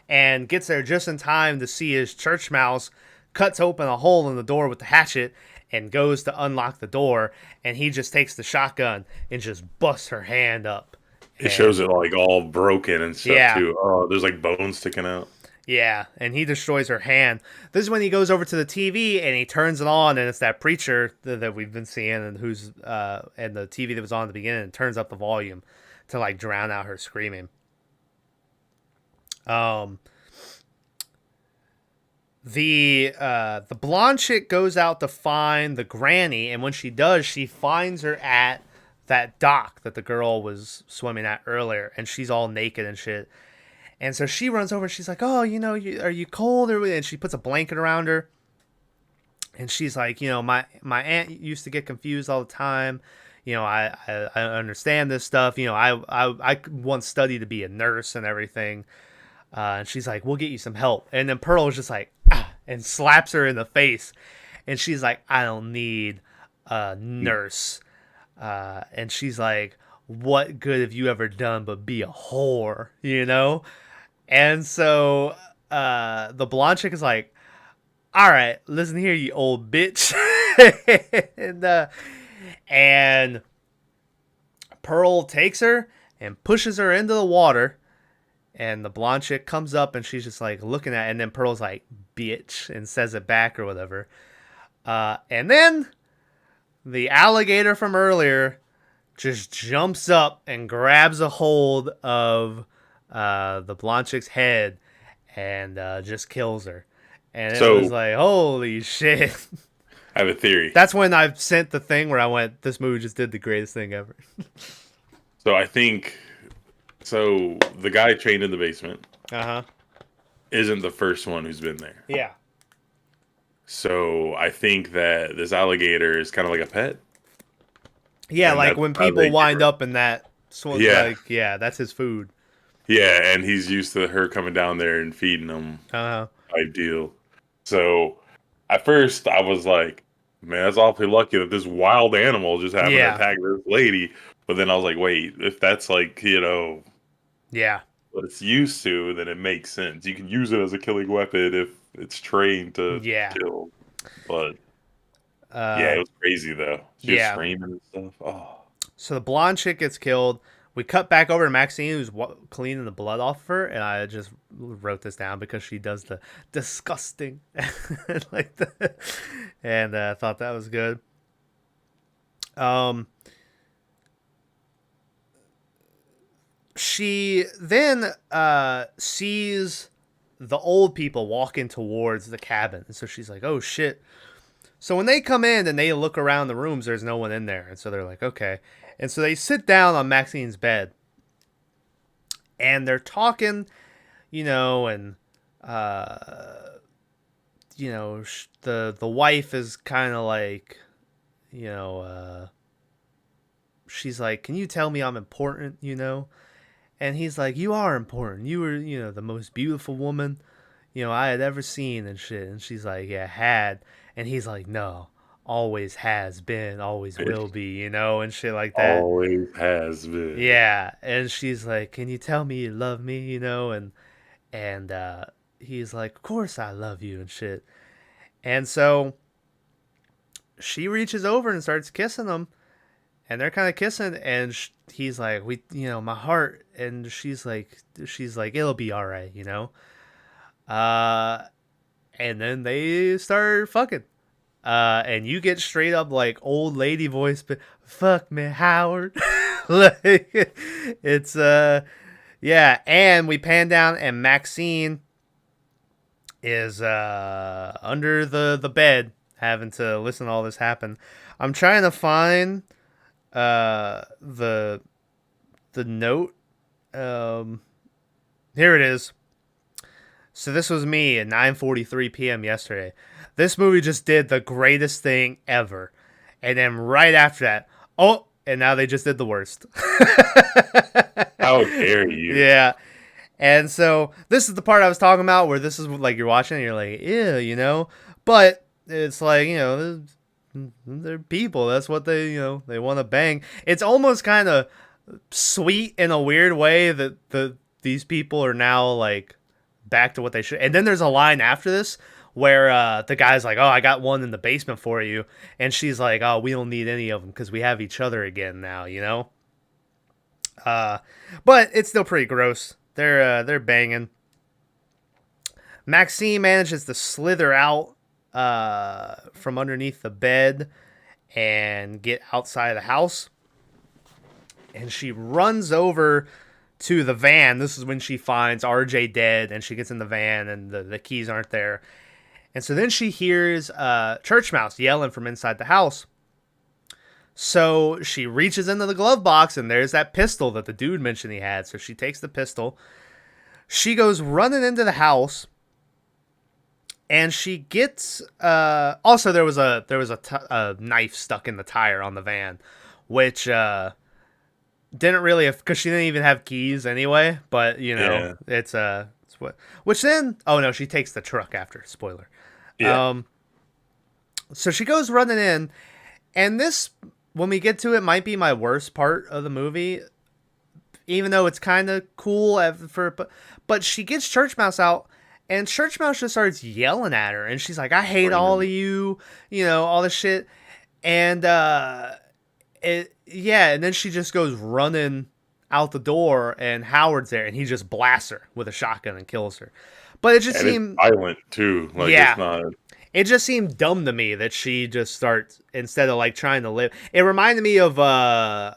and gets there just in time to see his church mouse cuts open a hole in the door with the hatchet and goes to unlock the door, and he just takes the shotgun and just busts her hand up. It shows it like all broken and stuff too. Oh, there's like bones sticking out. Yeah, and he destroys her hand. This is when he goes over to the TV and he turns it on, and it's that preacher that we've been seeing, and who's and the TV that was on at the beginning, and turns up the volume to like drown out her screaming. The blonde chick goes out to find the granny, and when she does, she finds her at that dock that the girl was swimming at earlier, and she's all naked and shit. And so she runs over and she's like, oh, are you cold? And she puts a blanket around her. And she's like, my aunt used to get confused all the time. I understand this stuff. I once studied to be a nurse and everything. And she's like, we'll get you some help. And then Pearl is just like, and slaps her in the face. And she's like, I don't need a nurse. And she's like, what good have you ever done but be a whore, And so the blonde chick is like, all right, listen here, you old bitch. And And Pearl takes her and pushes her into the water. And the blonde chick comes up and she's just like looking at it. And then Pearl's like, bitch, and says it back or whatever. And then the alligator from earlier just jumps up and grabs a hold of the blonde chick's head and just kills her. And it was So like, holy shit. I have a theory. That's when I sent the thing where I went, this movie just did the greatest thing ever. So I think so. The guy chained in the basement Uh-huh. isn't the first one who's been there. Yeah. So I think that this alligator is kind of like a pet, Yeah, and like that's when how people they wind get. up in that, so Yeah, like, yeah, that's his food. yeah, and he's used to her coming down there and feeding him. Uh-huh. Ideal. So at first I was like, man, that's awfully lucky that this wild animal just happened to Yeah. attack this lady. But then I was like, wait, if that's like, Yeah. what it's used to, then it makes sense. You can use it as a killing weapon if it's trained to Yeah. kill. But yeah, Uh, it was crazy though. She was yeah. screaming and stuff. Oh, So the blonde chick gets killed. We cut back over to Maxine, who's cleaning the blood off of her, and I just wrote this down because she does the disgusting, like the, and I thought that was good. Um, she then sees the old people walking towards the cabin, and so she's like, "Oh shit!" So when they come in and they look around the rooms, there's no one in there, and so they're like, "Okay." And so they sit down on Maxine's bed, and they're talking, and uh, the wife is kind of like, you know, she's like, "Can you tell me I'm important?" And he's like, "You are important. You were, the most beautiful woman, I had ever seen and shit." And she's like, "Yeah, had." And he's like, "No, always has been, always it will be, and shit like that. always has been. Yeah." And she's like, "Can you tell me you love me?" And he's like, "Of course I love you," and shit. And so she reaches over and starts kissing him, and they're kind of kissing, and he's like, my heart," and she's like, "It'll be all right." Uh, and then they start fucking. And you get straight up like old lady voice, but fuck me, Howard. Like, it's yeah. And we pan down, and Maxine is under the bed, having to listen to all this happen. I'm trying to find the note. Here it is. So this was me at 9:43 p.m. yesterday. This movie just did the greatest thing ever. And then right after that, oh, and now they just did the worst. How dare you? Yeah. And so this is the part I was talking about where this is like you're watching and you're like, ew. But it's like, they're people. That's what they want to bang. It's almost kind of sweet in a weird way that these people are now like back to what they should. And then there's a line after this where the guy's like, "Oh, I got one in the basement for you," and she's like, "Oh, we don't need any of them because we have each other again now." But it's still pretty gross. They're banging. Maxine manages to slither out from underneath the bed and get outside of the house, and she runs over to the van. This is when she finds RJ dead, and she gets in the van, and the keys aren't there. And so then she hears Church Mouse yelling from inside the house. So she reaches into the glove box, and there's that pistol that the dude mentioned he had. So she takes the pistol. She goes running into the house, and she gets. Also, there was a knife stuck in the tire on the van, which didn't really have, because she didn't even have keys anyway. But Yeah, it's what. Which then, oh no, she takes the truck after. Spoiler. yeah. So she goes running in, and this, when we get to it, might be my worst part of the movie, even though it's kind of cool but she gets Church Mouse out, and Church Mouse just starts yelling at her, and she's like, "I hate all of you," all this shit, and Yeah, and then she just goes running out the door, and Howard's there, and he just blasts her with a shotgun and kills her. But it just And it's seemed, violent too. Like it's yeah, not. it just seemed dumb to me that she just starts instead of like trying to live. It reminded me of the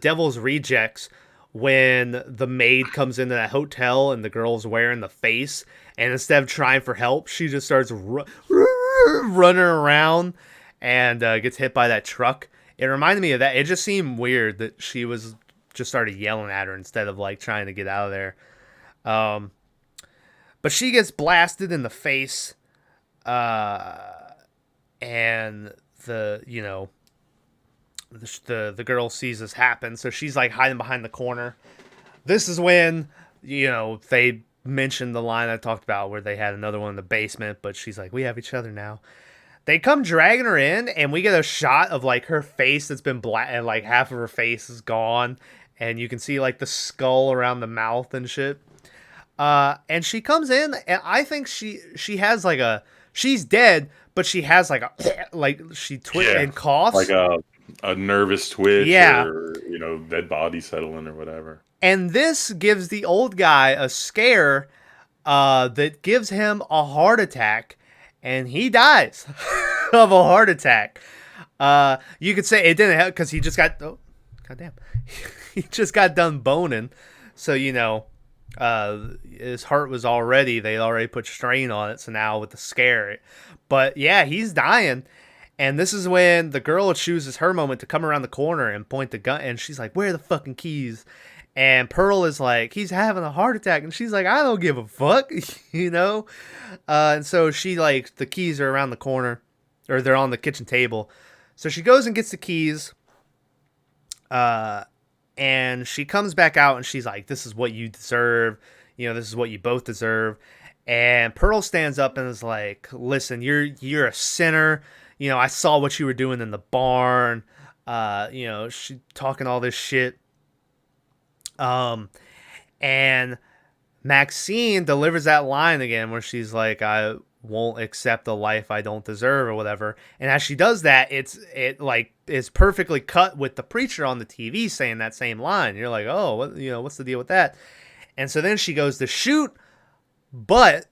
Devil's Rejects when the maid comes into that hotel and the girl's wearing the face, and instead of trying for help, she just starts running around and gets hit by that truck. It reminded me of that. It just seemed weird that she was just started yelling at her instead of like trying to get out of there. Um, but she gets blasted in the face, and the girl sees this happen, so she's like hiding behind the corner. This is when they mentioned the line I talked about where they had another one in the basement, but she's like, "We have each other now." They come dragging her in, and we get a shot of like her face that's been black, and like half of her face is gone, and you can see like the skull around the mouth and shit. And she comes in, and I think she has like she's dead, but she has like a like she and coughs like a nervous twitch, yeah, or dead body settling or whatever. And this gives the old guy a scare that gives him a heart attack, and he dies of a heart attack. You could say it didn't help because he just got goddamn, he just got done boning, so his heart was already they already put strain on it. So now with the scare, but yeah, he's dying. And this is when the girl chooses her moment to come around the corner and point the gun, and she's like, "Where are the fucking keys?" And Pearl is like, "He's having a heart attack," and she's like, "I don't give a fuck," And so she like the keys are around the corner, or they're on the kitchen table. So she goes and gets the keys, and she comes back out, and she's like, "This is what you deserve. This is what you both deserve." And Pearl stands up and is like, "Listen, you're a sinner. I saw what you were doing in the barn." She talking all this shit. And Maxine delivers that line again where she's like, "I won't accept a life I don't deserve," or whatever. And as she does that, it like is perfectly cut with the preacher on the TV saying that same line. You're like, "Oh, what's the deal with that?" And so then she goes to shoot, but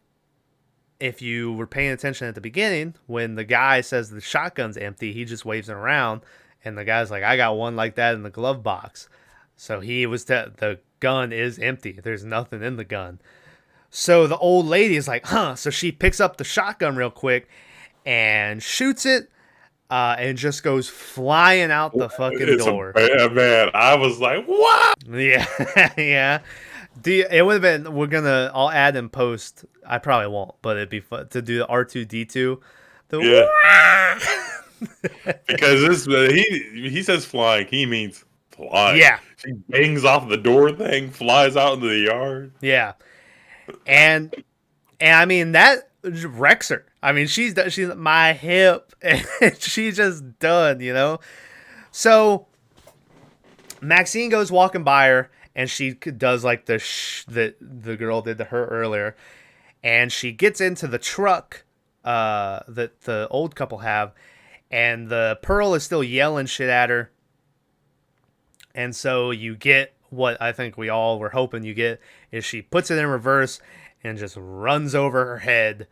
if you were paying attention at the beginning, when the guy says the shotgun's empty, he just waves it around, and the guy's like, "I got one like that in the glove box." So the gun is empty. There's nothing in the gun. So the old lady is like, "Huh." So she picks up the shotgun real quick and shoots it, and just goes flying out the fucking door. Man, I was like, "What?" Yeah, yeah. It would have been. I'll add in post. I probably won't, but it'd be fun to do the R2D2. Because he says flying, he means flying. Yeah. She bangs off the door thing, flies out into the yard. Yeah. And I mean that wrecks her. I mean she's my hip, and she's just done. So Maxine goes walking by her, and she does like that the girl did to her earlier, and she gets into the truck that the old couple have, and the Pearl is still yelling shit at her. And so you get what I think we all were hoping you get, is she puts it in reverse and just runs over her head.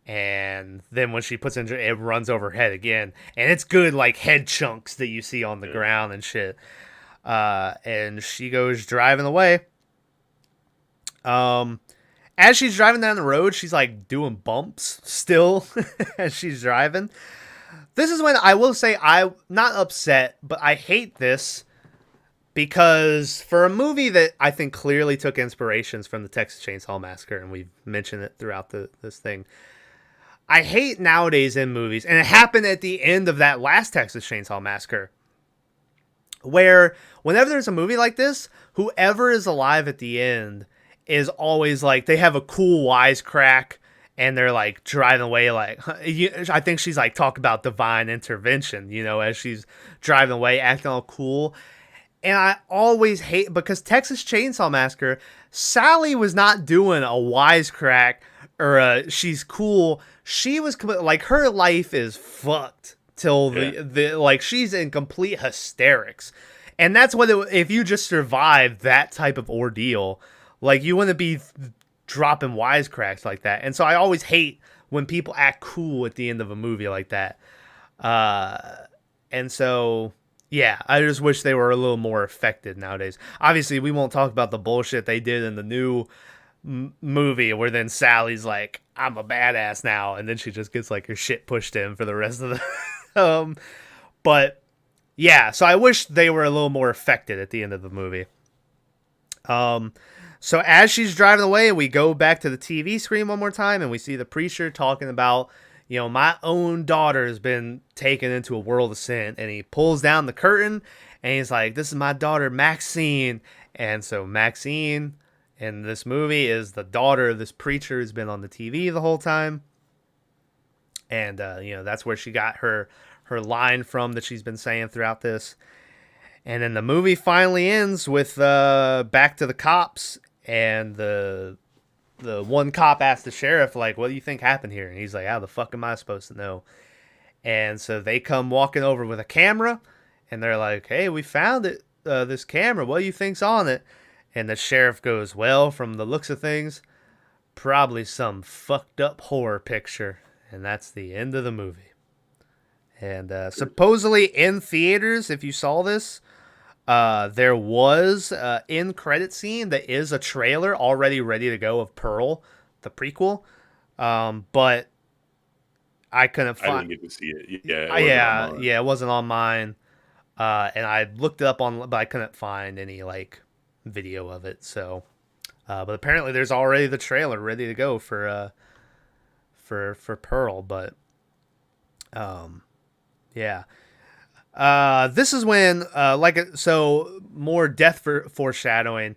And then when she puts it runs over her head again. And it's good like head chunks that you see on the ground and shit. And she goes driving away. As she's driving down the road, she's like doing bumps still as she's driving. This is when I will say I'm not upset, but I hate this. Because for a movie that I think clearly took inspirations from the Texas Chainsaw Massacre, and we've mentioned it throughout this thing, I hate nowadays in movies, and it happened at the end of that last Texas Chainsaw Massacre, where whenever there's a movie like this, whoever is alive at the end is always like, they have a cool wisecrack, and they're like driving away like, I think she's like talking about divine intervention, as she's driving away, acting all cool. And I always hate, because Texas Chainsaw Massacre, Sally was not doing a wisecrack or she's cool. She was like, her life is fucked till Yeah. the like she's in complete hysterics. And that's what if you just survive that type of ordeal, like you wouldn't be dropping wisecracks like that. And so I always hate when people act cool at the end of a movie like that. Uh, and so yeah, I just wish they were a little more affected nowadays. Obviously, we won't talk about the bullshit they did in the new movie where then Sally's like, "I'm a badass now," and then she just gets like her shit pushed in for the rest of the. But yeah, so I wish they were a little more affected at the end of the movie. So as she's driving away, we go back to the TV screen one more time, and we see the preacher talking about, my own daughter has been taken into a world of sin, and he pulls down the curtain, and he's like, "This is my daughter Maxine," and so Maxine in this movie is the daughter of this preacher who's been on the TV the whole time, and that's where she got her line from that she's been saying throughout this. And then the movie finally ends with back to the cops, and the one cop asked the sheriff, like, "What do you think happened here?" And he's like, "How the fuck am I supposed to know?" And so they come walking over with a camera, and they're like, "Hey, we found it, this camera. What do you think's on it?" And the sheriff goes, "Well, from the looks of things, probably some fucked up horror picture." And that's the end of the movie. And supposedly in theaters, if you saw this, there was an end credit scene that is a trailer already ready to go of Pearl, the prequel. But I couldn't I find. didn't get to see it. Yeah, It wasn't on mine. And I looked it up on, but I couldn't find any like video of it. So, but apparently there's already the trailer ready to go for Pearl. But, yeah. This is when, more death foreshadowing.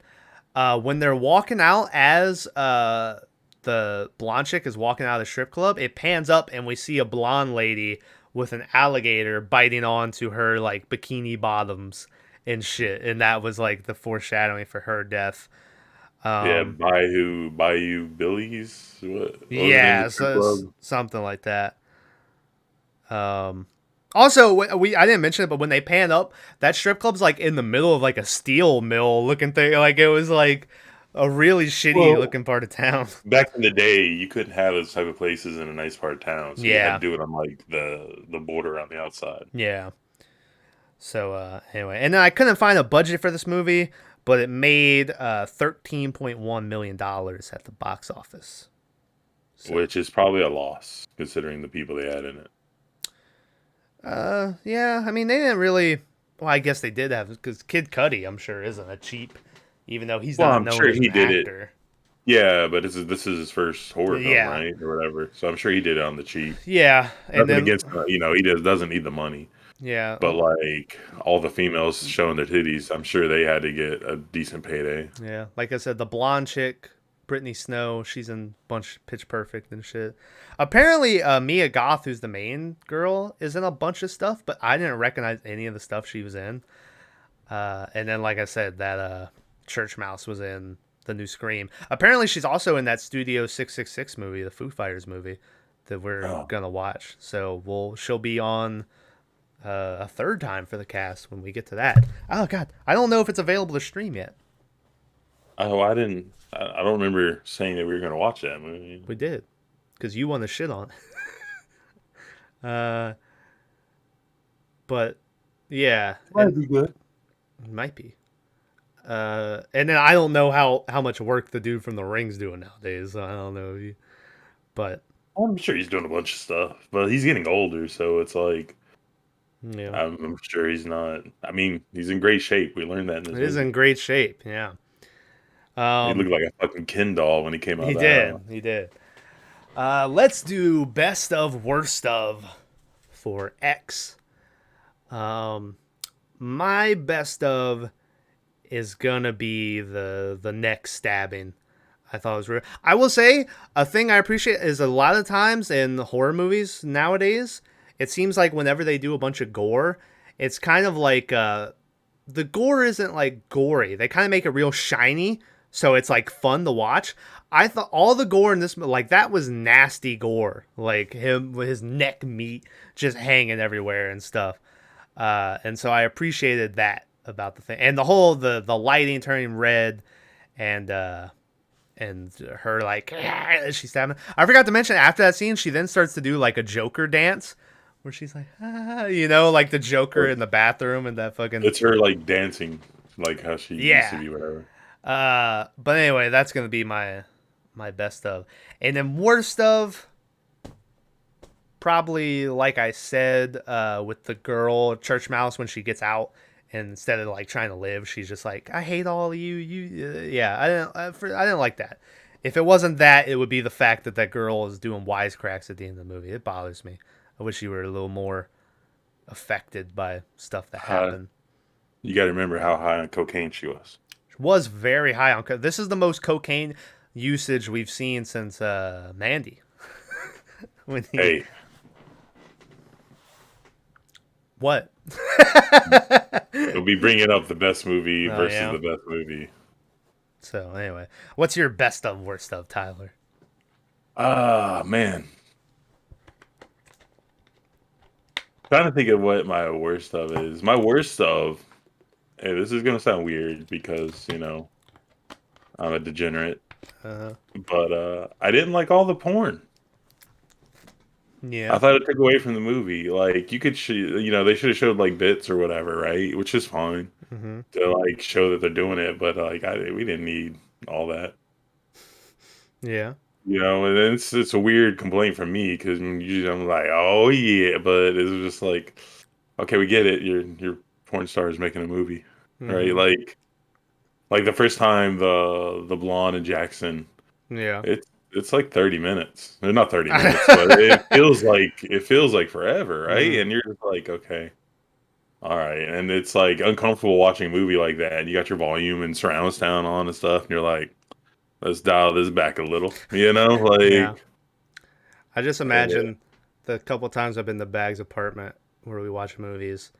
When they're walking out as the blonde chick is walking out of the strip club, it pans up and we see a blonde lady with an alligator biting onto her like bikini bottoms and shit, and that was like the foreshadowing for her death. Yeah, Bayou Billy's. What was the name Yeah, of the strip so club? something like that. Also, I didn't mention it, but when they pan up, that strip club's like in the middle of like a steel mill looking thing. Like it was like a really shitty Well, looking part of town. back in the day, you couldn't have those type of places in a nice part of town, so you had Yeah, to do it on like the border on the outside. yeah. So anyway, and then I couldn't find a budget for this movie, but it made $13.1 million at the box office. So, Which is probably a loss considering the people they had in it. yeah. I mean, they didn't really. Well, I guess they did have, because Kid Cudi, I'm sure, isn't a cheap, even though he's Well, not I'm known sure as he an did it. actor. Yeah, but this is his first horror film, Yeah, right, or whatever. So I'm sure he did it on the cheap. yeah, and Nothing then against he doesn't need the money, yeah, but like all the females showing their titties, I'm sure they had to get a decent payday. yeah. Like I said, the blonde chick, Brittany Snow, she's in bunch Pitch Perfect and shit. Apparently, Mia Goth, who's the main girl, is in a bunch of stuff, but I didn't recognize any of the stuff she was in. And then, like I said, that Church Mouse was in the new Scream. Apparently, she's also in that Studio 666 movie, the Foo Fighters movie, that we're gonna watch. So she'll be on a third time for the cast when we get to that. Oh God, I don't know if it's available to stream yet. Oh, I didn't. I don't remember saying that we were going to watch that movie. We did, because you won the shit on. But yeah, Might be good. it might be. And then I don't know how much work the dude from The Ring's doing nowadays. So I don't know if you, but I'm sure he's doing a bunch of stuff, but he's getting older, so it's like yeah, I'm sure he's not. I mean, he's in great shape. We learned that in this it is movie. in great shape. Yeah. He looked like a fucking Ken doll when he came out He of the did. house. He did. Let's do best of worst of for X. My best of is gonna be the neck stabbing. I thought it was real. I will say a thing I appreciate is a lot of times in horror movies nowadays, it seems like whenever they do a bunch of gore, it's kind of like the gore isn't like gory. They kind of make it real shiny. so it's like fun to watch. I thought all the gore in this, like that was nasty gore, like him with his neck meat just hanging everywhere and stuff. And so I appreciated that about the thing, and the whole the lighting turning red, and and her like she's stabbing. I forgot to mention after that scene, she then starts to do like a Joker dance, where she's like, like the Joker in the bathroom and that fucking It's her like dancing, like how she used to yeah. be, whatever. But anyway, that's gonna be my best of, and then worst of. Probably like I said, with the girl church mouse when she gets out, and instead of like trying to live, she's just like, I hate all of you. Yeah, I didn't like that. If it wasn't that, it would be the fact that that girl is doing wisecracks at the end of the movie. It bothers me. I wish you were a little more affected by stuff that Uh, happened. you got to remember how high on cocaine she was. She was very high on. This is the most cocaine usage we've seen since Mandy. when he Hey, what? we'll be bringing up the best movie Oh versus yeah. the best movie. So anyway, what's your best of worst of, Tyler? Ah, man. Trying to think of what my worst of is. My worst of, hey, this is gonna sound weird because I'm a degenerate, Uh, but I didn't like all the porn. I yeah. thought it took away from the movie. Like you could, they should have showed like bits or whatever, right? Which is fine Hmm. to like show that they're doing it, but like we didn't need all that. Yeah. And it's a weird complaint from me because usually I'm like, oh yeah, but it's just like, okay, we get it. Your porn star is making a movie, right? Hmm. Like the first time the blonde and Jackson, Yeah. it's like 30 minutes. They're not 30 minutes, but it feels like forever, right? Hmm. And you're just like, okay, all right, and it's like uncomfortable watching a movie like that. And you got your volume and surround sound on and stuff, and you're like, let's dial this back a little, Yeah. like. I just eh, imagine the couple times I've been to Bag's apartment where we watch movies,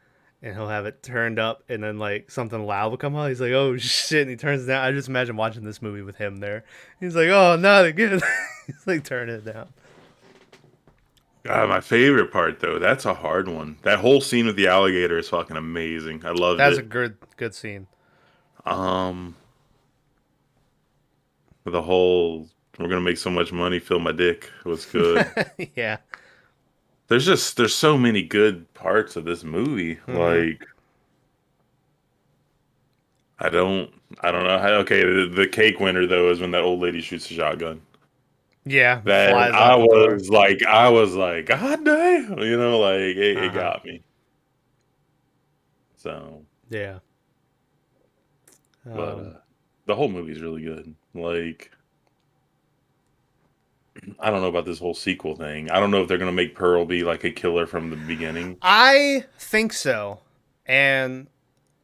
and he'll have it turned up, and then like something loud will come on. He's like, "Oh shit!" And he turns it down. I just imagine watching this movie with him there. He's like, "Oh, not again." He's like turning it down. God, my favorite part though, that's a hard one. That whole scene with the alligator is fucking amazing. I loved That's a it. good scene. Um, the whole we're gonna make so much money, fill my dick was good. Yeah. There's so many good parts of this movie. Hmm. Like I don't I don't know how. Okay, the cake winner though is when that old lady shoots a shotgun. Yeah. That Flies I out the door. was like God damn, like it Uh huh. got me. So, Yeah. but Um, the whole movie's really good. Like I don't know about this whole sequel thing. I don't know if they're gonna make Pearl be like a killer from the beginning. I think so. And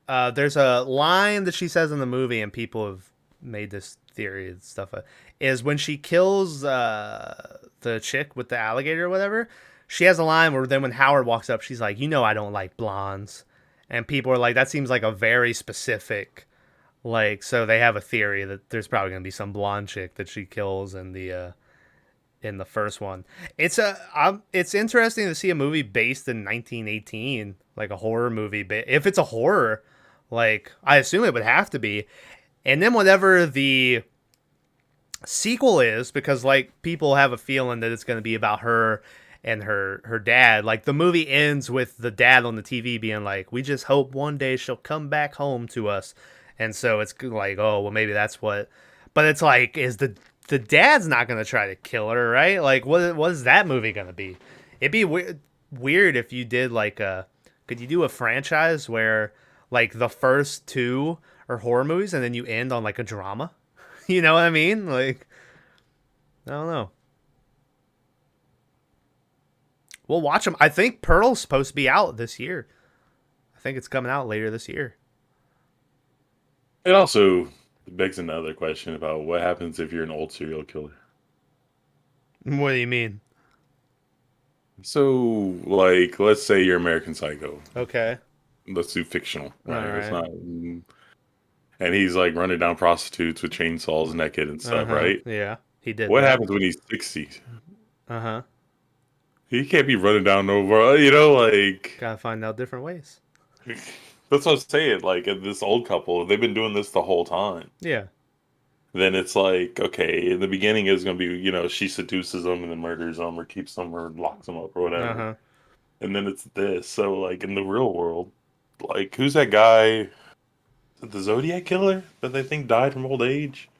there's a line that she says in the movie, and people have made this theory and stuff. Is when she kills the chick with the alligator or whatever, she has a line where then when Howard walks up, she's like, I don't like blondes. And people are like, that seems like a very specific, like, so they have a theory that there's probably going to be some blonde chick that she kills in the first one. It's interesting to see a movie based in 1918, like a horror movie. But if it's a horror, like I assume it would have to be. And then whatever the sequel is, because like people have a feeling that it's going to be about her and her dad. Like the movie ends with the dad on the TV being like, "We just hope one day she'll come back home to us." And so it's like, oh well, maybe that's what. But it's like, is the dad's not going to try to kill her, right? Like, what is that movie going to be? It'd be weird if you did like a. Could you do a franchise where like the first two are horror movies and then you end on like a drama? You know what I mean? Like, I don't know. We'll watch them. I think Pearl's supposed to be out this year. I think it's coming out later this year. It also begs another question about what happens if you're an old serial killer. What do you mean? So, like, let's say you're American Psycho. Okay. Let's do fictional, All right? It's right. not. and he's like running down prostitutes with chainsaws naked and stuff, Uh-huh. right? Yeah. He did What that. happens when he's 60? Uh-huh. He can't be running down over, you know, like Gotta find out different ways. that's what I'm saying. Like this old couple, they've been doing this the whole time. Yeah. Then it's like, okay, in the beginning it's gonna be, you know, she seduces them and then murders them or keeps them or locks them up or whatever. Uh-huh. And then it's this. So like in the real world, like who's that guy? Is it the Zodiac killer that they think died from old age?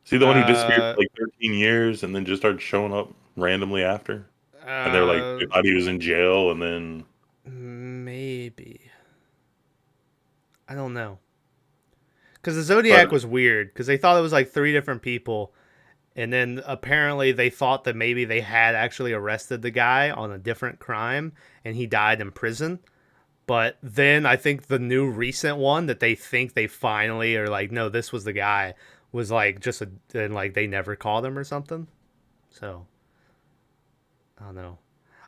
Is he the one who disappeared Uh for like 13 years and then just started showing up randomly after? And they're like, they uh thought he was in jail and then maybe. I don't know. Cuz the but Zodiac was weird cuz they thought it was like three different people and then apparently they thought that maybe they had actually arrested the guy on a different crime and he died in prison. But then I think the new recent one that they think they finally are like, no, this was the guy, was like just a, and like they never called him or something. So I don't know.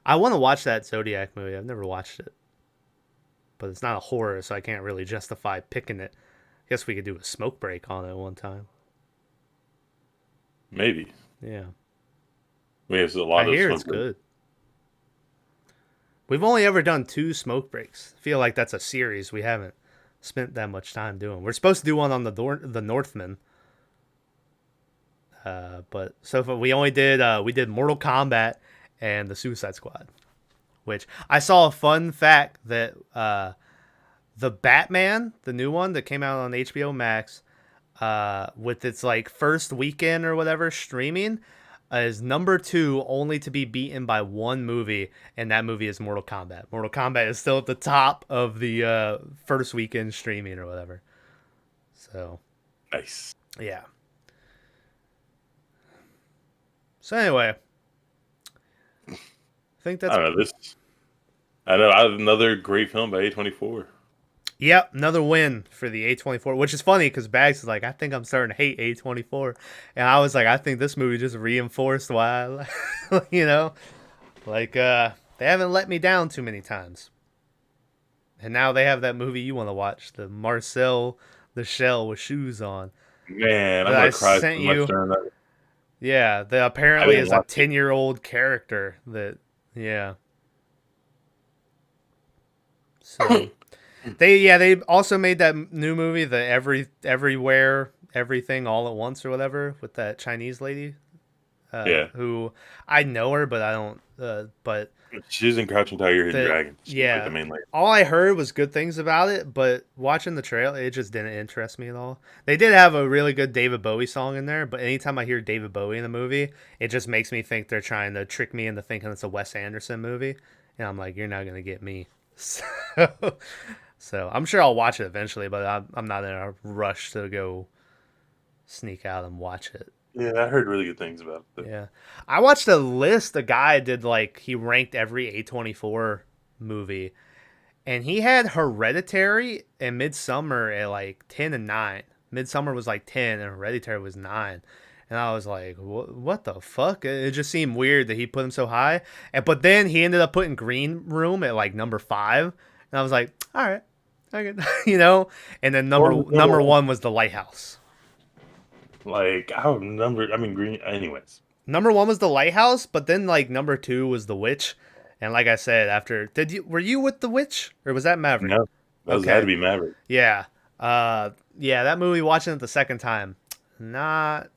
I want to watch that Zodiac movie. I've never watched it, but it's not a horror, so I can't really justify picking it. I guess we could do a smoke break on it one time. maybe. Yeah, We have a I lot of hear it's smoke. good. We've only ever done two smoke breaks. I feel like that's a series we haven't spent that much time doing. We're supposed to do one on the Northman. But so far we only did we did Mortal Kombat and the Suicide Squad, which I saw a fun fact that the Batman, the new one that came out on HBO Max, with its like first weekend or whatever streaming, is number two, only to be beaten by one movie, and that movie is Mortal Kombat. Mortal Kombat is still at the top of the first weekend streaming or whatever. So Nice. yeah. So anyway, I think I that's don't know this. I know another great film by A24. yep, another win for the A24, which is funny because Bags is like, I think I'm starting to hate A24, and I was like, I think this movie just reinforced why, you know, like they haven't let me down too many times, and now they have that movie you want to watch, the Marcel the Shell with shoes on Man, I'm that I gonna cry so sent much you. during that. Yeah, that I apparently didn't is a watch it. 10-year-old character that yeah. So they also made that new movie, the everywhere everything all at once or whatever, with that Chinese lady, Yeah, who I know her, but I don't. But she's in Crouching Tiger, Hidden the Dragon. She's like the yeah, main lady. all I heard was good things about it. But watching the trailer, it just didn't interest me at all. They did have a really good David Bowie song in there, but anytime I hear David Bowie in a movie, it just makes me think they're trying to trick me into thinking it's a Wes Anderson movie, and I'm like, you're not gonna get me. So, so I'm sure I'll watch it eventually, but I'm not in a rush to go sneak out and watch it. Yeah, I heard really good things about it. Yeah, I watched a list. A guy did like he ranked every A24 movie, and he had Hereditary and Midsummer at like 10 and 9. Midsummer was like 10, and Hereditary was 9. And I was like, what the fuck? It just seemed weird that he put him so high. But then he ended up putting Green Room at like number 5. And I was like, all right, I can, you know. And then number Well, one was The Lighthouse. like I don't remember. I mean, Green. Anyways, Number one was The Lighthouse, but then like number 2 was The Witch. And like I said, after were you with The Witch or was that Maverick? no, that was had to Okay, be Maverick. yeah, yeah, that movie watching it the second time, not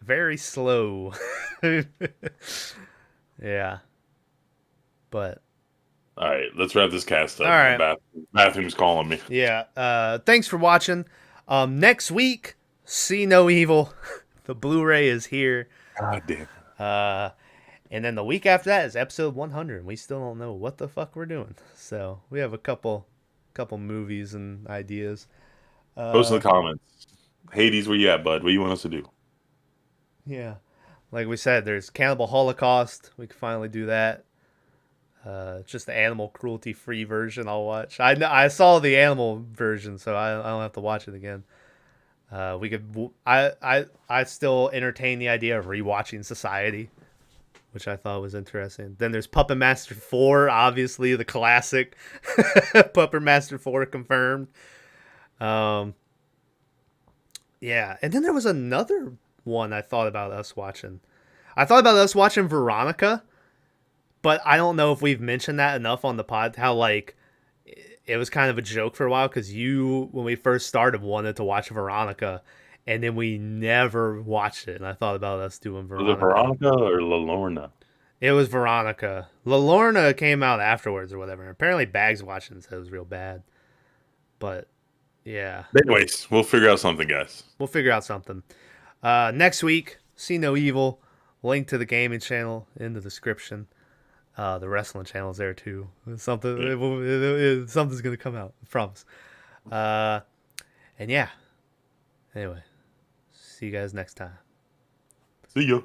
very slow. Yeah, but All right, let's wrap this cast all up. My right. bathroom's calling me. Yeah. Thanks for watching. Next week, See No Evil. The Blu-ray is here. God damn. Uh, and then the week after that is episode 100. We still don't know what the fuck we're doing. So we have a couple movies and ideas. Post in the comments. Hades, where you at, bud? What do you want us to do? Yeah. Like we said, there's Cannibal Holocaust. We can finally do that. Just the animal cruelty free version I'll watch. I saw the animal version, so I don't have to watch it again. We could I still entertain the idea of rewatching Society, which I thought was interesting. Then there's Puppet Master 4, obviously the classic. Puppet Master 4 confirmed. Yeah, and then there was another one I thought about us watching. I thought about us watching Veronica, but I don't know if we've mentioned that enough on the pod. How like it was kind of a joke for a while because you, when we first started, wanted to watch Veronica, and then we never watched it. And I thought about us doing Was it Veronica. Veronica or La Lorna? It was Veronica. La Lorna came out afterwards or whatever. Apparently, Bags watching said it was real bad. But yeah, Anyways, we'll figure out something, guys. we'll figure out something. Next week, See No Evil. Link to the gaming channel in the description. The wrestling channel's there too. Yeah. Something's gonna come out. I promise. Uh, and yeah. Anyway, see you guys next time. See ya.